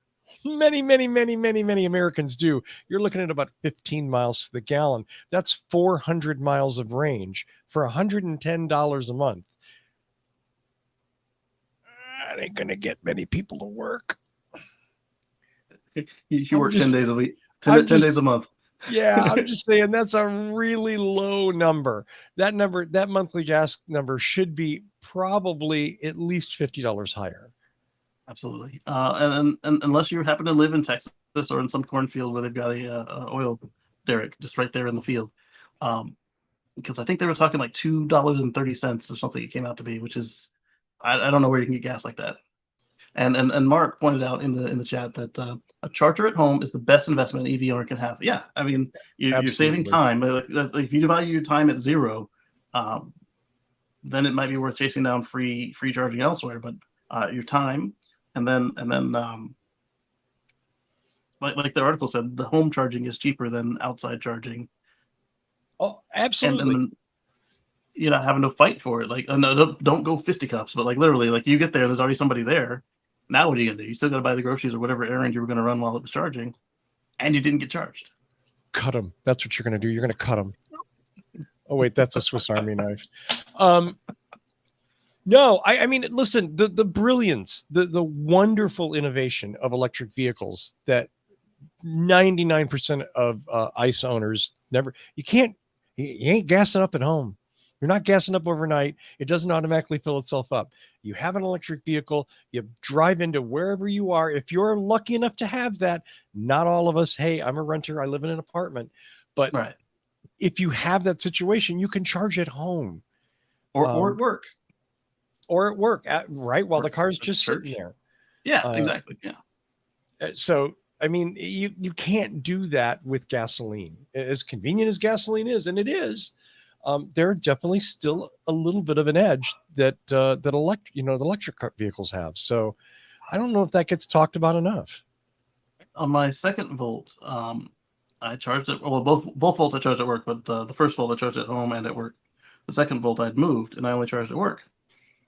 many Americans do, you're looking at about 15 miles to the gallon. That's 400 miles of range for $110 a month. That ain't going to get many people to work. You work 10 days a week, 10 days a month. Yeah, I'm just saying that's a really low number. That monthly gas number should be probably at least $50 higher. Absolutely. And unless you happen to live in Texas or in some cornfield where they've got a oil derrick just right there in the field. Because I think they were talking like $2.30 or something it came out to be, which is, I don't know where you can get gas like that. And Mark pointed out in the chat that a charger at home is the best investment an EV owner can have. Yeah, I mean, you're saving time. If you value your time at zero, then it might be worth chasing down free charging elsewhere. But your time, and then like the article said, the home charging is cheaper than outside charging. Oh, absolutely. And you're not having to fight for it. Like, no, don't go fisticuffs, but like literally, like you get there, there's already somebody there. Now what are you gonna do? You still got to buy the groceries or whatever errand you were going to run while it was charging, and you didn't get charged. Cut them. That's what you're going to do. You're going to cut them. Oh wait, that's a Swiss Army knife. No, I mean, listen, the brilliance, the wonderful innovation of electric vehicles that 99% of ICE owners never. You ain't gassing up at home. You're not gassing up overnight. It doesn't automatically fill itself up. You have an electric vehicle, you drive into wherever you are. If you're lucky enough to have that, not all of us, hey, I'm a renter, I live in an apartment. But right. If you have that situation, you can charge at home. Or at work. Or at work, right? While the car's just sitting there. Yeah, exactly. Yeah. So, I mean, you can't do that with gasoline. As convenient as gasoline is, and it is, there are definitely still a little bit of an edge that the electric vehicles have. So I don't know if that gets talked about enough. On my second Volt, I charged it. Well, both Volts I charged at work, but the first Volt I charged at home and at work. The second Volt I'd moved, and I only charged at work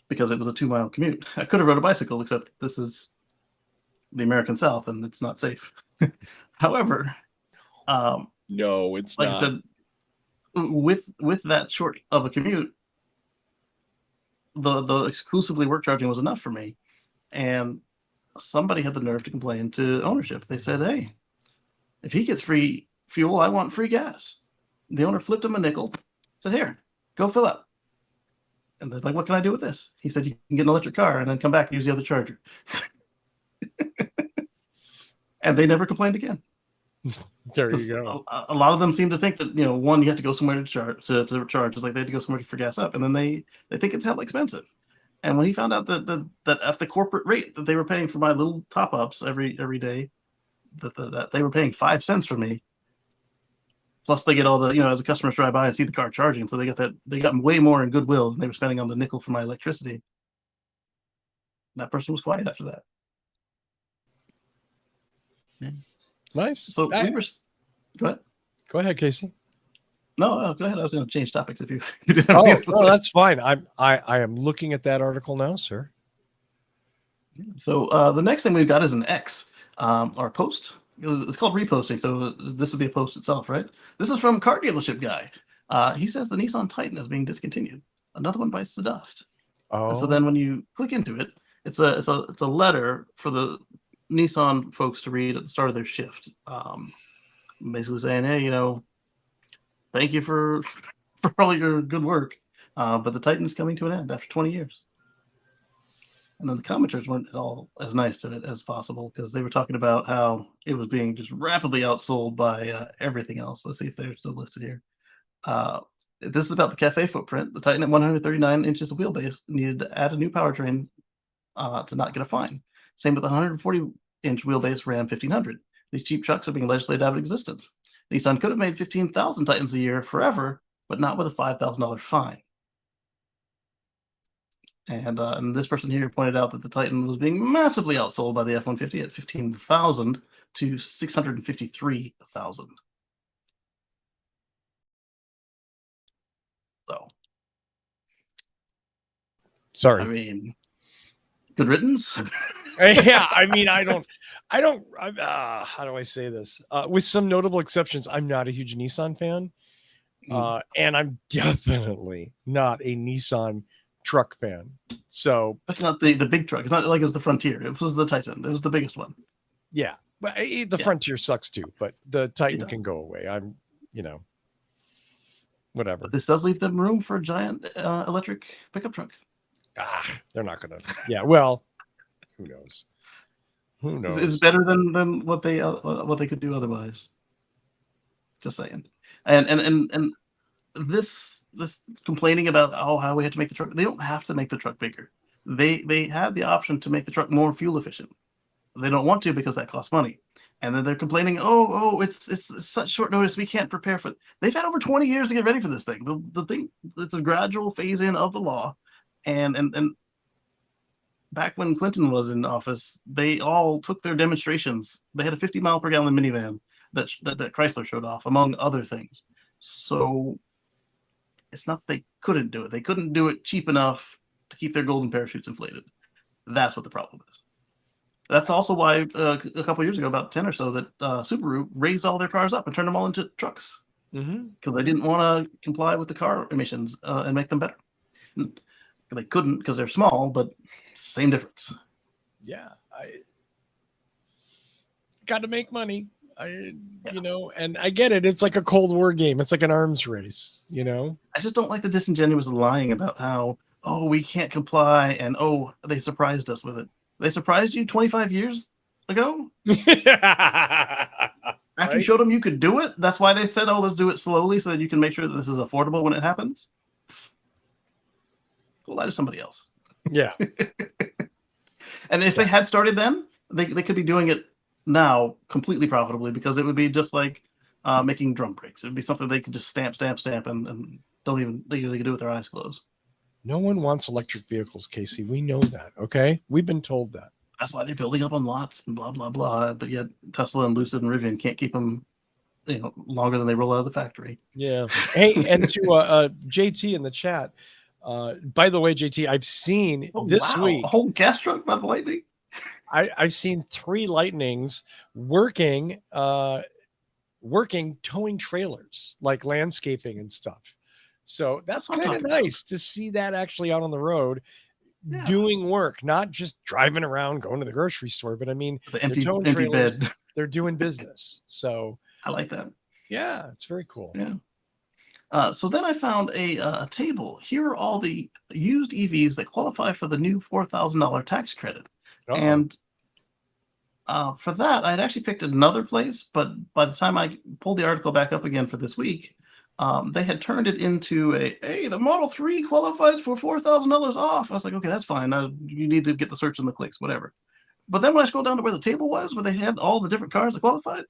because it was a 2-mile commute. I could have rode a bicycle, except this is the American South, and it's not safe. However, no, it's like not. I said, with that short of a commute, the exclusively work charging was enough for me. And somebody had the nerve to complain to ownership. They said, "Hey, if he gets free fuel, I want free gas." The owner flipped him a nickel, said, "Here, go fill up." And they're like, "What can I do with this?" He said, "You can get an electric car and then come back and use the other charger." And they never complained again. There you go. A lot of them seem to think that, one, you have to go somewhere to charge. To charge, it's like they had to go somewhere for gas up, and then they think it's hell expensive. And when he found out that at the corporate rate that they were paying for my little top ups every day, that they were paying 5 cents for me, plus they get all the, as the customers drive by and see the car charging, so they got way more in goodwill than they were spending on the nickel for my electricity. That person was quiet after that. Yeah. Nice. So we were. Go ahead. Go ahead, Kacey. No, go ahead. I was going to change topics if you. No, that's fine. I am looking at that article now, sir. So the next thing we've got is an X, our post. It's called reposting, so this would be a post itself, right? This is from Car Dealership Guy. He says the Nissan Titan is being discontinued. Another one bites the dust. Oh. And so then when you click into it, it's a letter for the Nissan folks to read at the start of their shift, basically saying, "Hey, thank you for all your good work, but the Titan is coming to an end after 20 years." And then the commenters weren't at all as nice to it as possible, because they were talking about how it was being just rapidly outsold by everything else. Let's see if they're still listed here. This is about the cafe footprint. The Titan at 139 inches of wheelbase needed to add a new powertrain to not get a fine. Same with the 140-inch wheelbase Ram 1500. These cheap trucks are being legislated out of existence. Nissan could have made 15,000 Titans a year forever, but not with a $5,000 fine. And this person here pointed out that the Titan was being massively outsold by the F-150 at 15,000 to 653,000. So, sorry. I mean, good riddance. Yeah, I mean, I don't. How do I say this? With some notable exceptions, I'm not a huge Nissan fan, and I'm definitely not a Nissan truck fan. So it's not the big truck. It's not like it was the Frontier. It was the Titan. It was the biggest one. Yeah, but the Frontier sucks too. But the Titan can go away. I'm, whatever. But this does leave them room for a giant electric pickup truck. They're not gonna. Yeah, well, who knows? Who knows? It's better than what they could do otherwise. Just saying. And this complaining about how we had to make the truck. They don't have to make the truck bigger. They had the option to make the truck more fuel efficient. They don't want to because that costs money. And then they're complaining, it's such short notice, we can't prepare for it. They've had over 20 years to get ready for this thing. The thing, it's a gradual phase in of the law. And back when Clinton was in office, they all took their demonstrations. They had a 50 mile per gallon minivan that Chrysler showed off, among other things. So it's not that they couldn't do it. They couldn't do it cheap enough to keep their golden parachutes inflated. That's what the problem is. That's also why a couple years ago, about 10 or so, that Subaru raised all their cars up and turned them all into trucks because they didn't want to comply with the car emissions and make them better. They couldn't because they're small, but same difference. Yeah, I got to make money. And I get it. It's like a Cold War game. It's like an arms race, I just don't like the disingenuous lying about how, we can't comply and, they surprised us with it. They surprised you 25 years ago? After you showed them you could do it? That's why they said, let's do it slowly so that you can make sure that this is affordable when it happens? Go lie to somebody else. Yeah. And if they had started then, they could be doing it now completely profitably because it would be just like making drum brakes. It would be something they could just stamp, and don't even, they could do it with their eyes closed. No one wants electric vehicles, Kacey. We know that, okay? We've been told that. That's why they're building up on lots and blah, blah, blah. But yet Tesla and Lucid and Rivian can't keep them longer than they roll out of the factory. Yeah. Hey, and to JT in the chat, by the way, JT, I've seen this week a whole gas truck by the Lightning. I've seen 3 Lightnings working towing trailers, like landscaping and stuff. So that's kind of nice to see that actually out on the road doing work, not just driving around, going to the grocery store, but I mean, the empty bed. They're doing business. So I like that. Yeah, it's very cool. Yeah. So then I found a table. Here are all the used EVs that qualify for the new $4,000 tax credit. And for that, I'd actually picked another place, but by the time I pulled the article back up again for this week, they had turned it into the Model 3 qualifies for $4,000 off. I was like, okay, that's fine. You need to get the search and the clicks, whatever. But then when I scrolled down to where the table was, where they had all the different cars that qualified,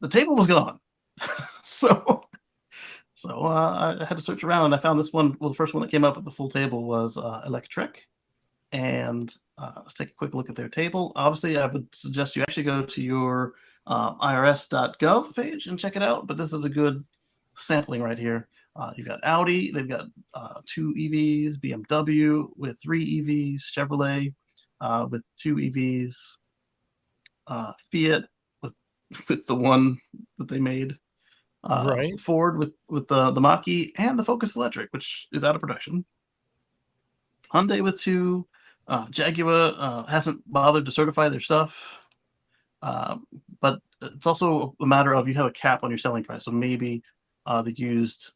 the table was gone. So I had to search around, and I found this one. Well, the first one that came up with the full table was Electrek. And let's take a quick look at their table. Obviously, I would suggest you actually go to your irs.gov page and check it out. But this is a good sampling right here. You've got Audi. They've got 2 EVs, BMW with 3 EVs, Chevrolet with 2 EVs, Fiat with the one that they made. Right. Ford with the Mach-E and the Focus Electric, which is out of production. Hyundai with 2. Jaguar hasn't bothered to certify their stuff. But it's also a matter of you have a cap on your selling price. So maybe the used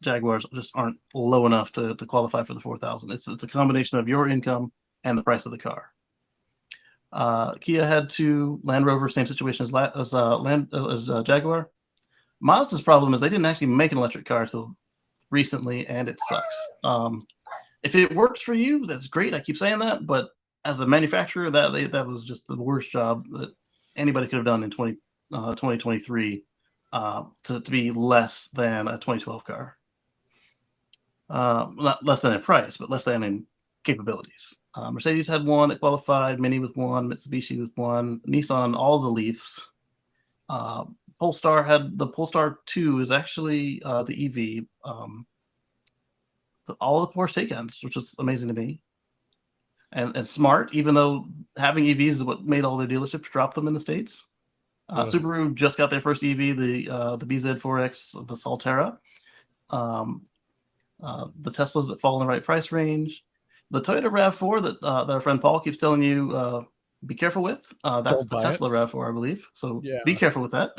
Jaguars just aren't low enough to qualify for the 4,000. It's a combination of your income and the price of the car. Kia had 2. Land Rover, same situation as Jaguar. Mazda's problem is they didn't actually make an electric car until recently, and it sucks. If it works for you, that's great. I keep saying that, but as a manufacturer, that was just the worst job that anybody could have done in 2023 to be less than a 2012 car. Not less than in price, but less than in capabilities. Mercedes had 1 that qualified, Mini with 1, Mitsubishi with 1, Nissan, all the Leafs. Polestar had the Polestar 2 is actually the EV. All the Porsche Taycans, which was amazing to me. And smart, even though having EVs is what made all their dealerships drop them in the States. Subaru just got their first EV, the BZ4X, the Solterra. The Teslas that fall in the right price range. The Toyota RAV4 that our friend Paul keeps telling you be careful with. That's the Tesla RAV4, I believe. So be careful with that.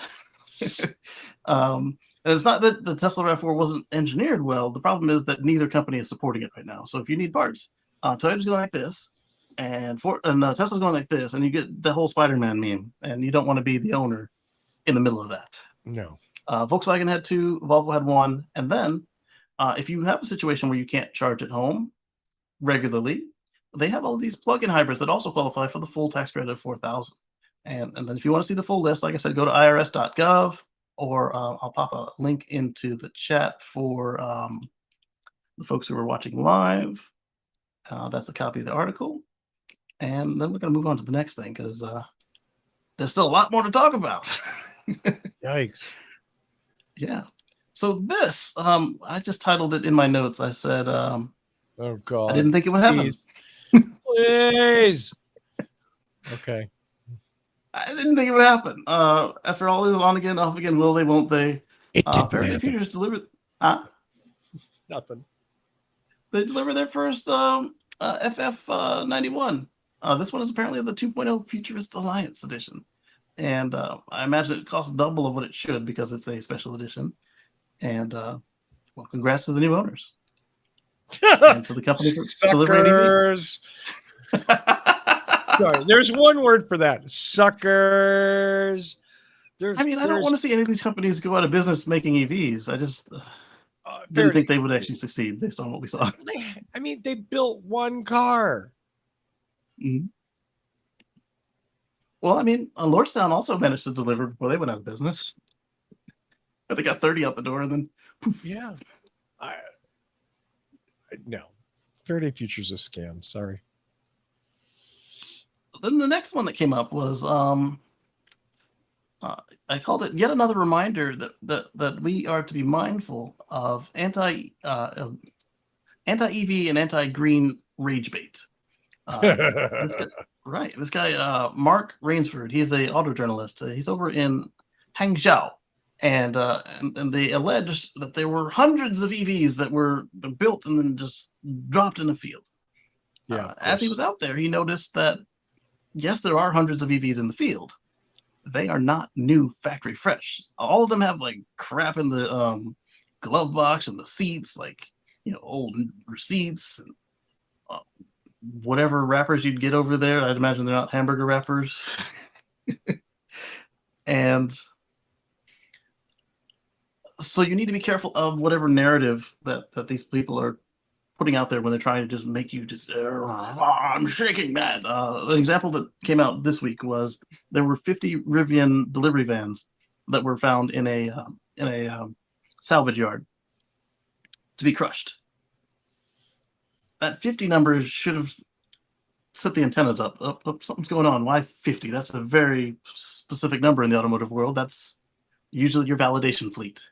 And it's not that the Tesla RAV4 wasn't engineered well. The problem is that neither company is supporting it right now. So if you need parts, Toyota's going like this, and Tesla's going like this, and you get the whole Spider-Man meme, and you don't want to be the owner in the middle of that. No. Volkswagen had 2, Volvo had 1, and then if you have a situation where you can't charge at home regularly, they have all these plug-in hybrids that also qualify for the full tax credit of $4,000. And then if you want to see the full list, like I said, go to irs.gov. Or I'll pop a link into the chat for the folks who are watching live. That's a copy of the article. And then we're going to move on to the next thing because there's still a lot more to talk about. Yikes. Yeah. So this, I just titled it in my notes. I said, oh, God. I didn't think it would happen. Please. Okay. I didn't think it would happen. After all this on again, off again, will they, won't they? It didn't Faraday happen. Futures delivered. Nothing. They delivered their first FF 91. This one is apparently the 2.0 Futurist Alliance edition. And I imagine it costs double of what it should because it's a special edition. And well, congrats to the new owners and to the company for delivering Suckers. Sorry, there's one word for that. Suckers. I mean, I don't want to see any of these companies go out of business making EVs. I just didn't think they would actually succeed based on what we saw. I mean, they built one car. Mm-hmm. Well, I mean, Lordstown also managed to deliver before they went out of business. They got 30 out the door and then poof. Yeah. No. Faraday Future's a scam. Sorry. Then the next one that came up was I called it yet another reminder that we are to be mindful of anti-EV and anti-green rage bait. This guy, Mark Rainsford, he's a auto journalist. He's over in Hangzhou, and they alleged that there were hundreds of EVs that were built and then just dropped in a field. Yeah. As he was out there, he noticed that yes, there are hundreds of EVs in the field. They are not new factory fresh. All of them have like crap in the glove box and the seats, like old receipts and whatever wrappers you'd get over there. I'd imagine they're not hamburger wrappers. And so you need to be careful of whatever narrative that these people are putting out there when they're trying to just make you just I'm shaking, man. An example that came out this week was there were 50 Rivian delivery vans that were found in a salvage yard to be crushed. That 50 number should have set the antennas up. Something's going on. Why 50? That's a very specific number in the automotive world. That's usually your validation fleet.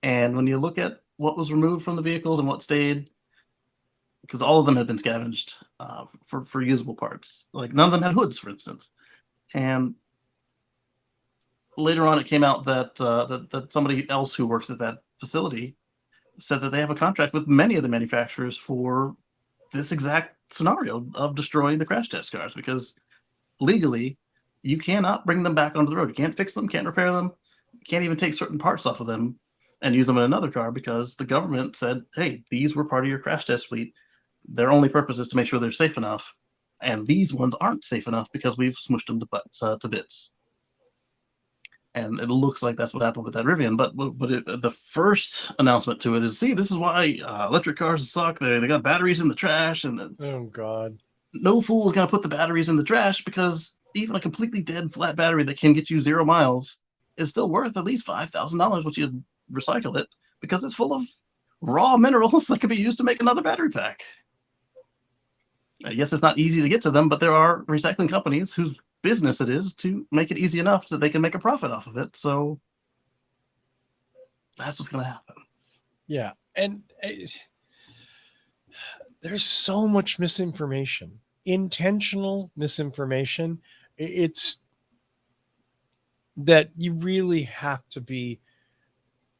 And when you look at what was removed from the vehicles and what stayed, because all of them had been scavenged for usable parts. Like none of them had hoods, for instance. And later on, it came out that that somebody else who works at that facility said that they have a contract with many of the manufacturers for this exact scenario of destroying the crash test cars, because legally you cannot bring them back onto the road. You can't fix them, can't repair them, you can't even take certain parts off of them and use them in another car, because the government said, hey, these were part of your crash test fleet. Their only purpose is to make sure they're safe enough, and these ones aren't safe enough because we've smushed them to bits. And it looks like that's what happened with that Rivian. But the first announcement to it is, see, this is why electric cars suck. They got batteries in the trash, and oh god, no fool is going to put the batteries in the trash, because even a completely dead flat battery that can get you 0 miles is still worth at least $5,000 once you recycle it, because it's full of raw minerals that can be used to make another battery pack. Yes, it's not easy to get to them, but there are recycling companies whose business it is to make it easy enough that they can make a profit off of it. So that's what's going to happen. Yeah. And there's so much misinformation, intentional misinformation. It's that you really have to be,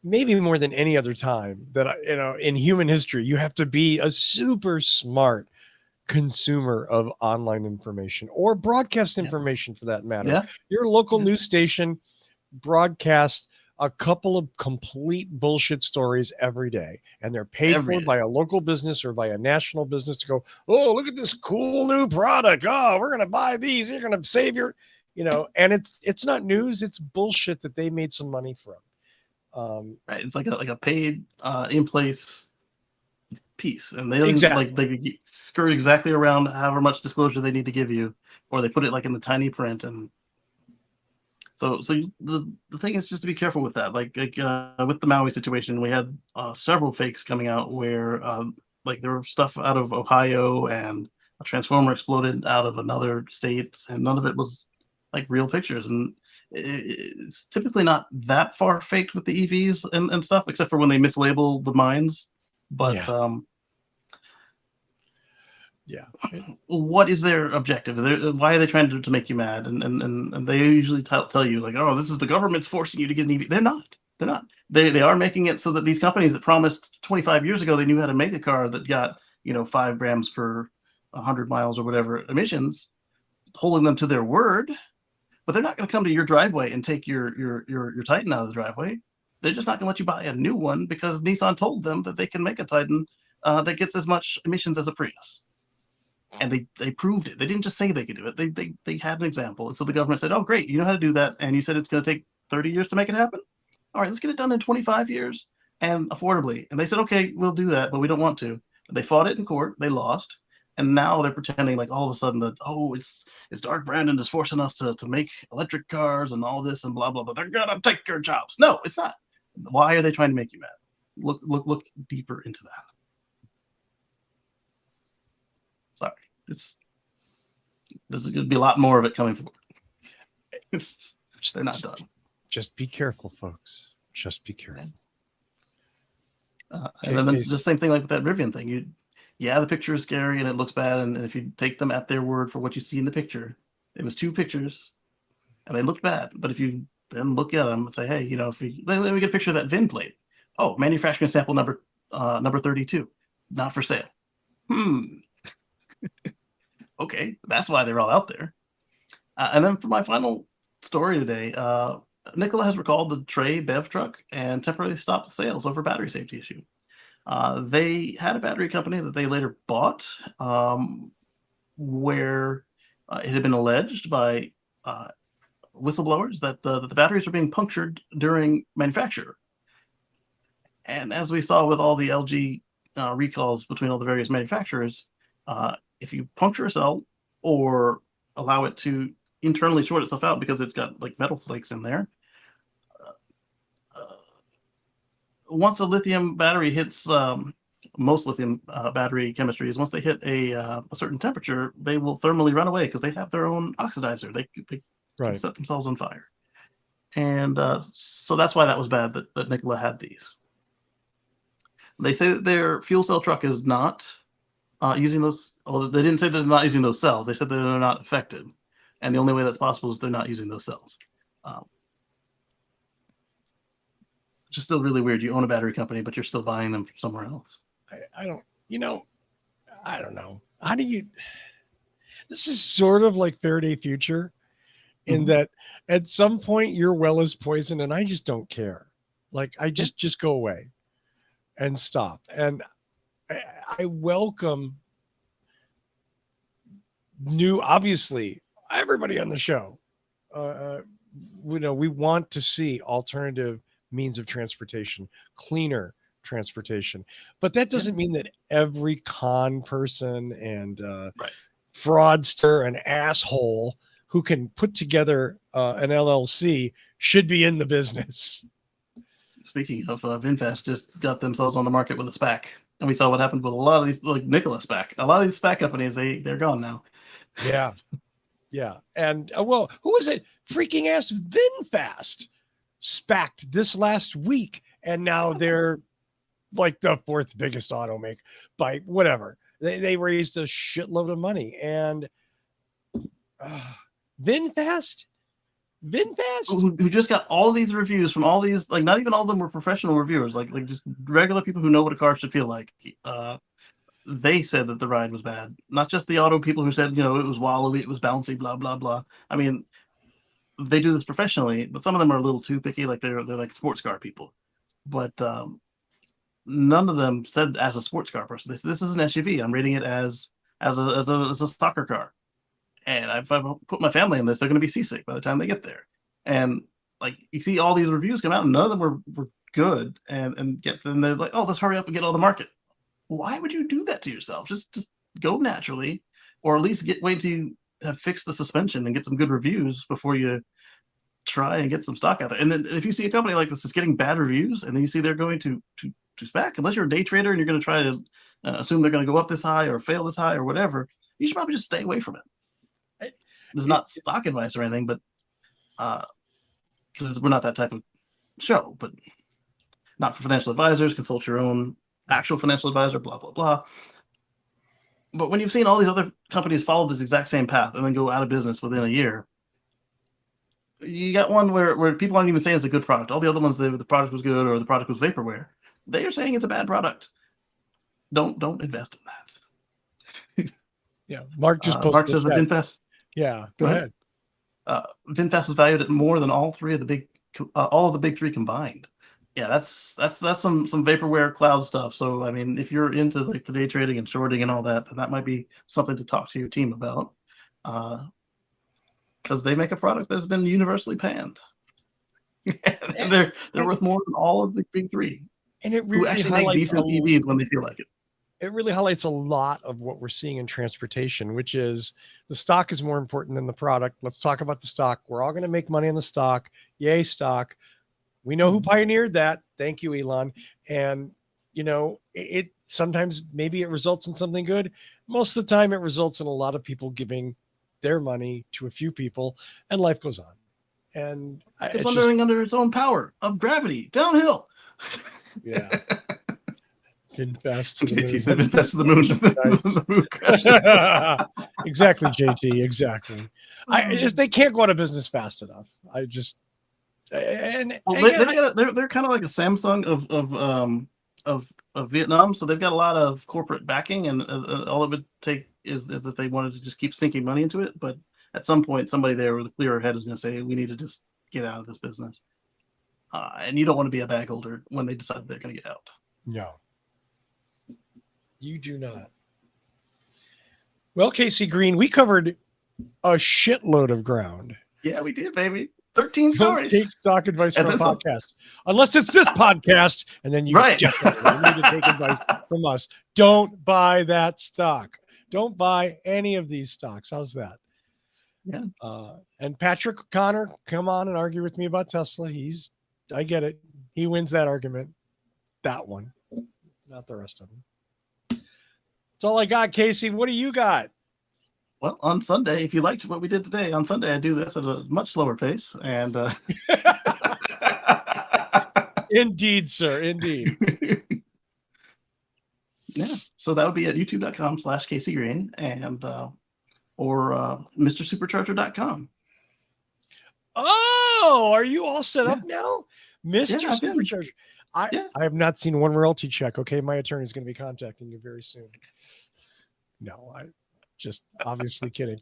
maybe more than any other time that, in human history, you have to be a super smart consumer of online information or broadcast information, for that matter. Yeah. Your local news station broadcasts a couple of complete bullshit stories every day, and they're paid for by a local business or by a national business to go, oh, look at this cool new product. Oh, we're going to buy these. You're going to save your, and it's not news. It's bullshit that they made some money from. Right. It's like a paid in place piece, and they don't they skirt exactly around however much disclosure they need to give you, or they put it like in the tiny print. And so the thing is just to be careful with that. Like with the Maui situation, we had several fakes coming out where like there were stuff out of Ohio and a transformer exploded out of another state, and none of it was like real pictures. And it's typically not that far faked with the EVs and stuff, except for when they mislabel the mines. But Yeah. What is their objective? Why are they trying to make you mad? And they usually tell you like, oh, this is the government's forcing you to get an EV. They're not. They're not. They are making it so that these companies that promised 25 years ago they knew how to make a car that got 5 grams per 100 miles or whatever emissions, holding them to their word. But they're not going to come to your driveway and take your Titan out of the driveway. They're just not going to let you buy a new one because Nissan told them that they can make a Titan that gets as much emissions as a Prius. And they proved it. They didn't just say they could do it. They had an example. And so the government said, oh, great, you know how to do that. And you said it's going to take 30 years to make it happen? All right, let's get it done in 25 years and affordably. And they said, okay, we'll do that, but we don't want to. They fought it in court. They lost. And now they're pretending like all of a sudden that, oh, it's Dark Brandon is forcing us to make electric cars and all this and blah, blah, blah. They're going to take your jobs. No, it's not. Why are they trying to make you mad? Look deeper into that. Sorry. There's going to be a lot more of it coming forward. They're not done. Just be careful, folks. Just be careful. And then it's the same thing like with that Rivian thing. The picture is scary and it looks bad. And if you take them at their word for what you see in the picture, it was 2 pictures and they looked bad. But if you then look at them and say, hey, let me get a picture of that VIN plate. Oh, manufacturing sample number 32, not for sale. Okay, that's why they're all out there. And then for my final story today, Nikola has recalled the Tre BEV truck and temporarily stopped sales over battery safety issue. They had a battery company that they later bought, where it had been alleged by whistleblowers that the batteries were being punctured during manufacture. And as we saw with all the LG recalls between all the various manufacturers, if you puncture a cell or allow it to internally short itself out because it's got like metal flakes in there, once a lithium battery hits most lithium battery chemistries, once they hit a certain temperature, they will thermally run away because they have their own oxidizer. They can set themselves on fire. And so that's why that was bad that Nikola had these. They say that their fuel cell truck is not using those. Well, they didn't say they're not using those cells. They said that they're not affected. And the only way that's possible is they're not using those cells. Which is still really weird. You own a battery company, but you're still buying them from somewhere else. I don't know. How do you, this is sort of like Faraday Future in that at some point your well is poisoned and I just don't care. Like I just go away and stop. And I welcome obviously everybody on the show, we want to see alternative means of transportation, cleaner transportation, but that doesn't mean that every con person and fraudster and asshole who can put together an LLC should be in the business. Speaking of, VinFast just got themselves on the market with a SPAC, and we saw what happened with a lot of these, like Nikola SPAC. A lot of these SPAC companies, they're gone now. Yeah. And well, who was it? Freaking ass VinFast SPAC'd this last week, and now they're like the 4th biggest automaker by whatever. They raised a shitload of money, and VinFast, who just got all these reviews from all these, like not even all of them were professional reviewers, like just regular people who know what a car should feel like. They said that the ride was bad, not just the auto people who said it was wallowy, it was bouncy, blah blah blah. I mean, they do this professionally, but some of them are a little too picky, like they're like sports car people. But none of them said as a sports car person. They said this is an SUV. I'm rating it as a soccer car. And if I put my family in this, they're going to be seasick by the time they get there. And like you see all these reviews come out, and none of them were good. And then they're like, oh, let's hurry up and get all the market. Why would you do that to yourself? Just go naturally, or at least wait till you have fixed the suspension and get some good reviews before you try and get some stock out there. And then if you see a company like this is getting bad reviews, and then you see they're going to SPAC, unless you're a day trader and you're going to try to assume they're going to go up this high or fail this high or whatever, you should probably just stay away from it. This is not stock advice or anything, but because we're not that type of show, but not for financial advisors. Consult your own actual financial advisor, blah, blah, blah. But when you've seen all these other companies follow this exact same path and then go out of business within a year, you got one where people aren't even saying it's a good product. All the other ones, the product was good or the product was vaporware. They are saying it's a bad product. Don't invest in that. Yeah, Mark just posted. Mark says the VinFast. Yeah, go ahead. VinFast is valued at more than all of the big three combined. Yeah, that's some vaporware cloud stuff. So I mean, if you're into like the day trading and shorting and all that, then that might be something to talk to your team about, because they make a product that's been universally panned, and they're worth more than all of the big three, and it really who actually make decent EVs when they feel like it. It really highlights a lot of what we're seeing in transportation, which is the stock is more important than the product. Let's talk about the stock. We're all going to make money on the stock. Yay, stock. We know who pioneered that. Thank you, Elon. And, you know, it sometimes maybe it results in something good. Most of the time it results in a lot of people giving their money to a few people and life goes on. And it's under its own power of gravity, downhill. Yeah. VinFast to the moon. VinFast to the moon. Exactly, JT. Exactly. They can't go out of business fast enough. They're kind of like a Samsung of Vietnam, so they've got a lot of corporate backing, and all it would take is that they wanted to just keep sinking money into it. But at some point, somebody there with a clearer head is going to say, "We need to just get out of this business." And you don't want to be a bag holder when they decide they're going to get out. No, you do not. Well, Kacey Green, we covered a shitload of ground. Yeah, we did, baby. 13 stories. Don't take stock advice from a podcast, unless it's this podcast, and then you definitely need to take advice from us. Don't buy that stock. Don't buy any of these stocks. How's that? Yeah. And Patrick Connor, come on and argue with me about Tesla. I get it. He wins that argument. That one, not the rest of them. That's all I got, Kacey. What do you got? Well, on Sunday, if you liked what we did today, on Sunday I do this at a much slower pace, and Indeed, sir. Indeed. Yeah. So that would be at youtube.com/Kacey Green and or MrSupercharger.com. Oh, are you all set up now? Mr. Yeah, Supercharger. I have not seen one royalty check. Okay, my attorney is going to be contacting you very soon. No, I just obviously kidding.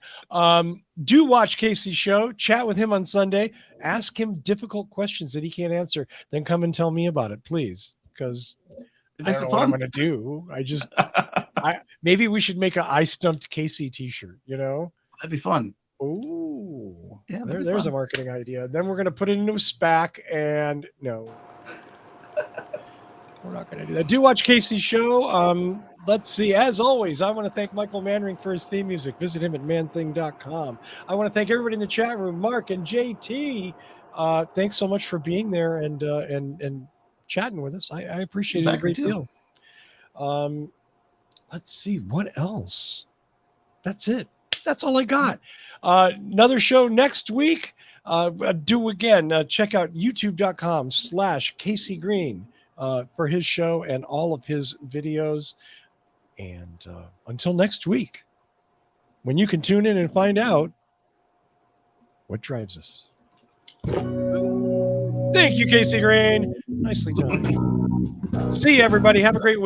Do watch Kacey's show. Chat with him on Sunday. Ask him difficult questions that he can't answer. Then come and tell me about it, please. Because I don't know what I'm going to do. Maybe we should make a I Stumped Kacey t-shirt, you know? That'd be fun. Oh, yeah. There's a marketing idea. Then we're going to put it into a SPAC, and no. We're not going to do that. Do watch Kacey's show. Let's see. As always, I want to thank Michael Mannering for his theme music. Visit him at manthing.com. I want to thank everybody in the chat room, Mark and JT. Thanks so much for being there and chatting with us. I appreciate it a great deal. Let's see. What else? That's it. That's all I got. Another show next week. Do again. Check out youtube.com/Kacey Green. For his show and all of his videos. And until next week, when you can tune in and find out what drives us. Thank you, Kacey Green. Nicely done. See you, everybody. Have a great week.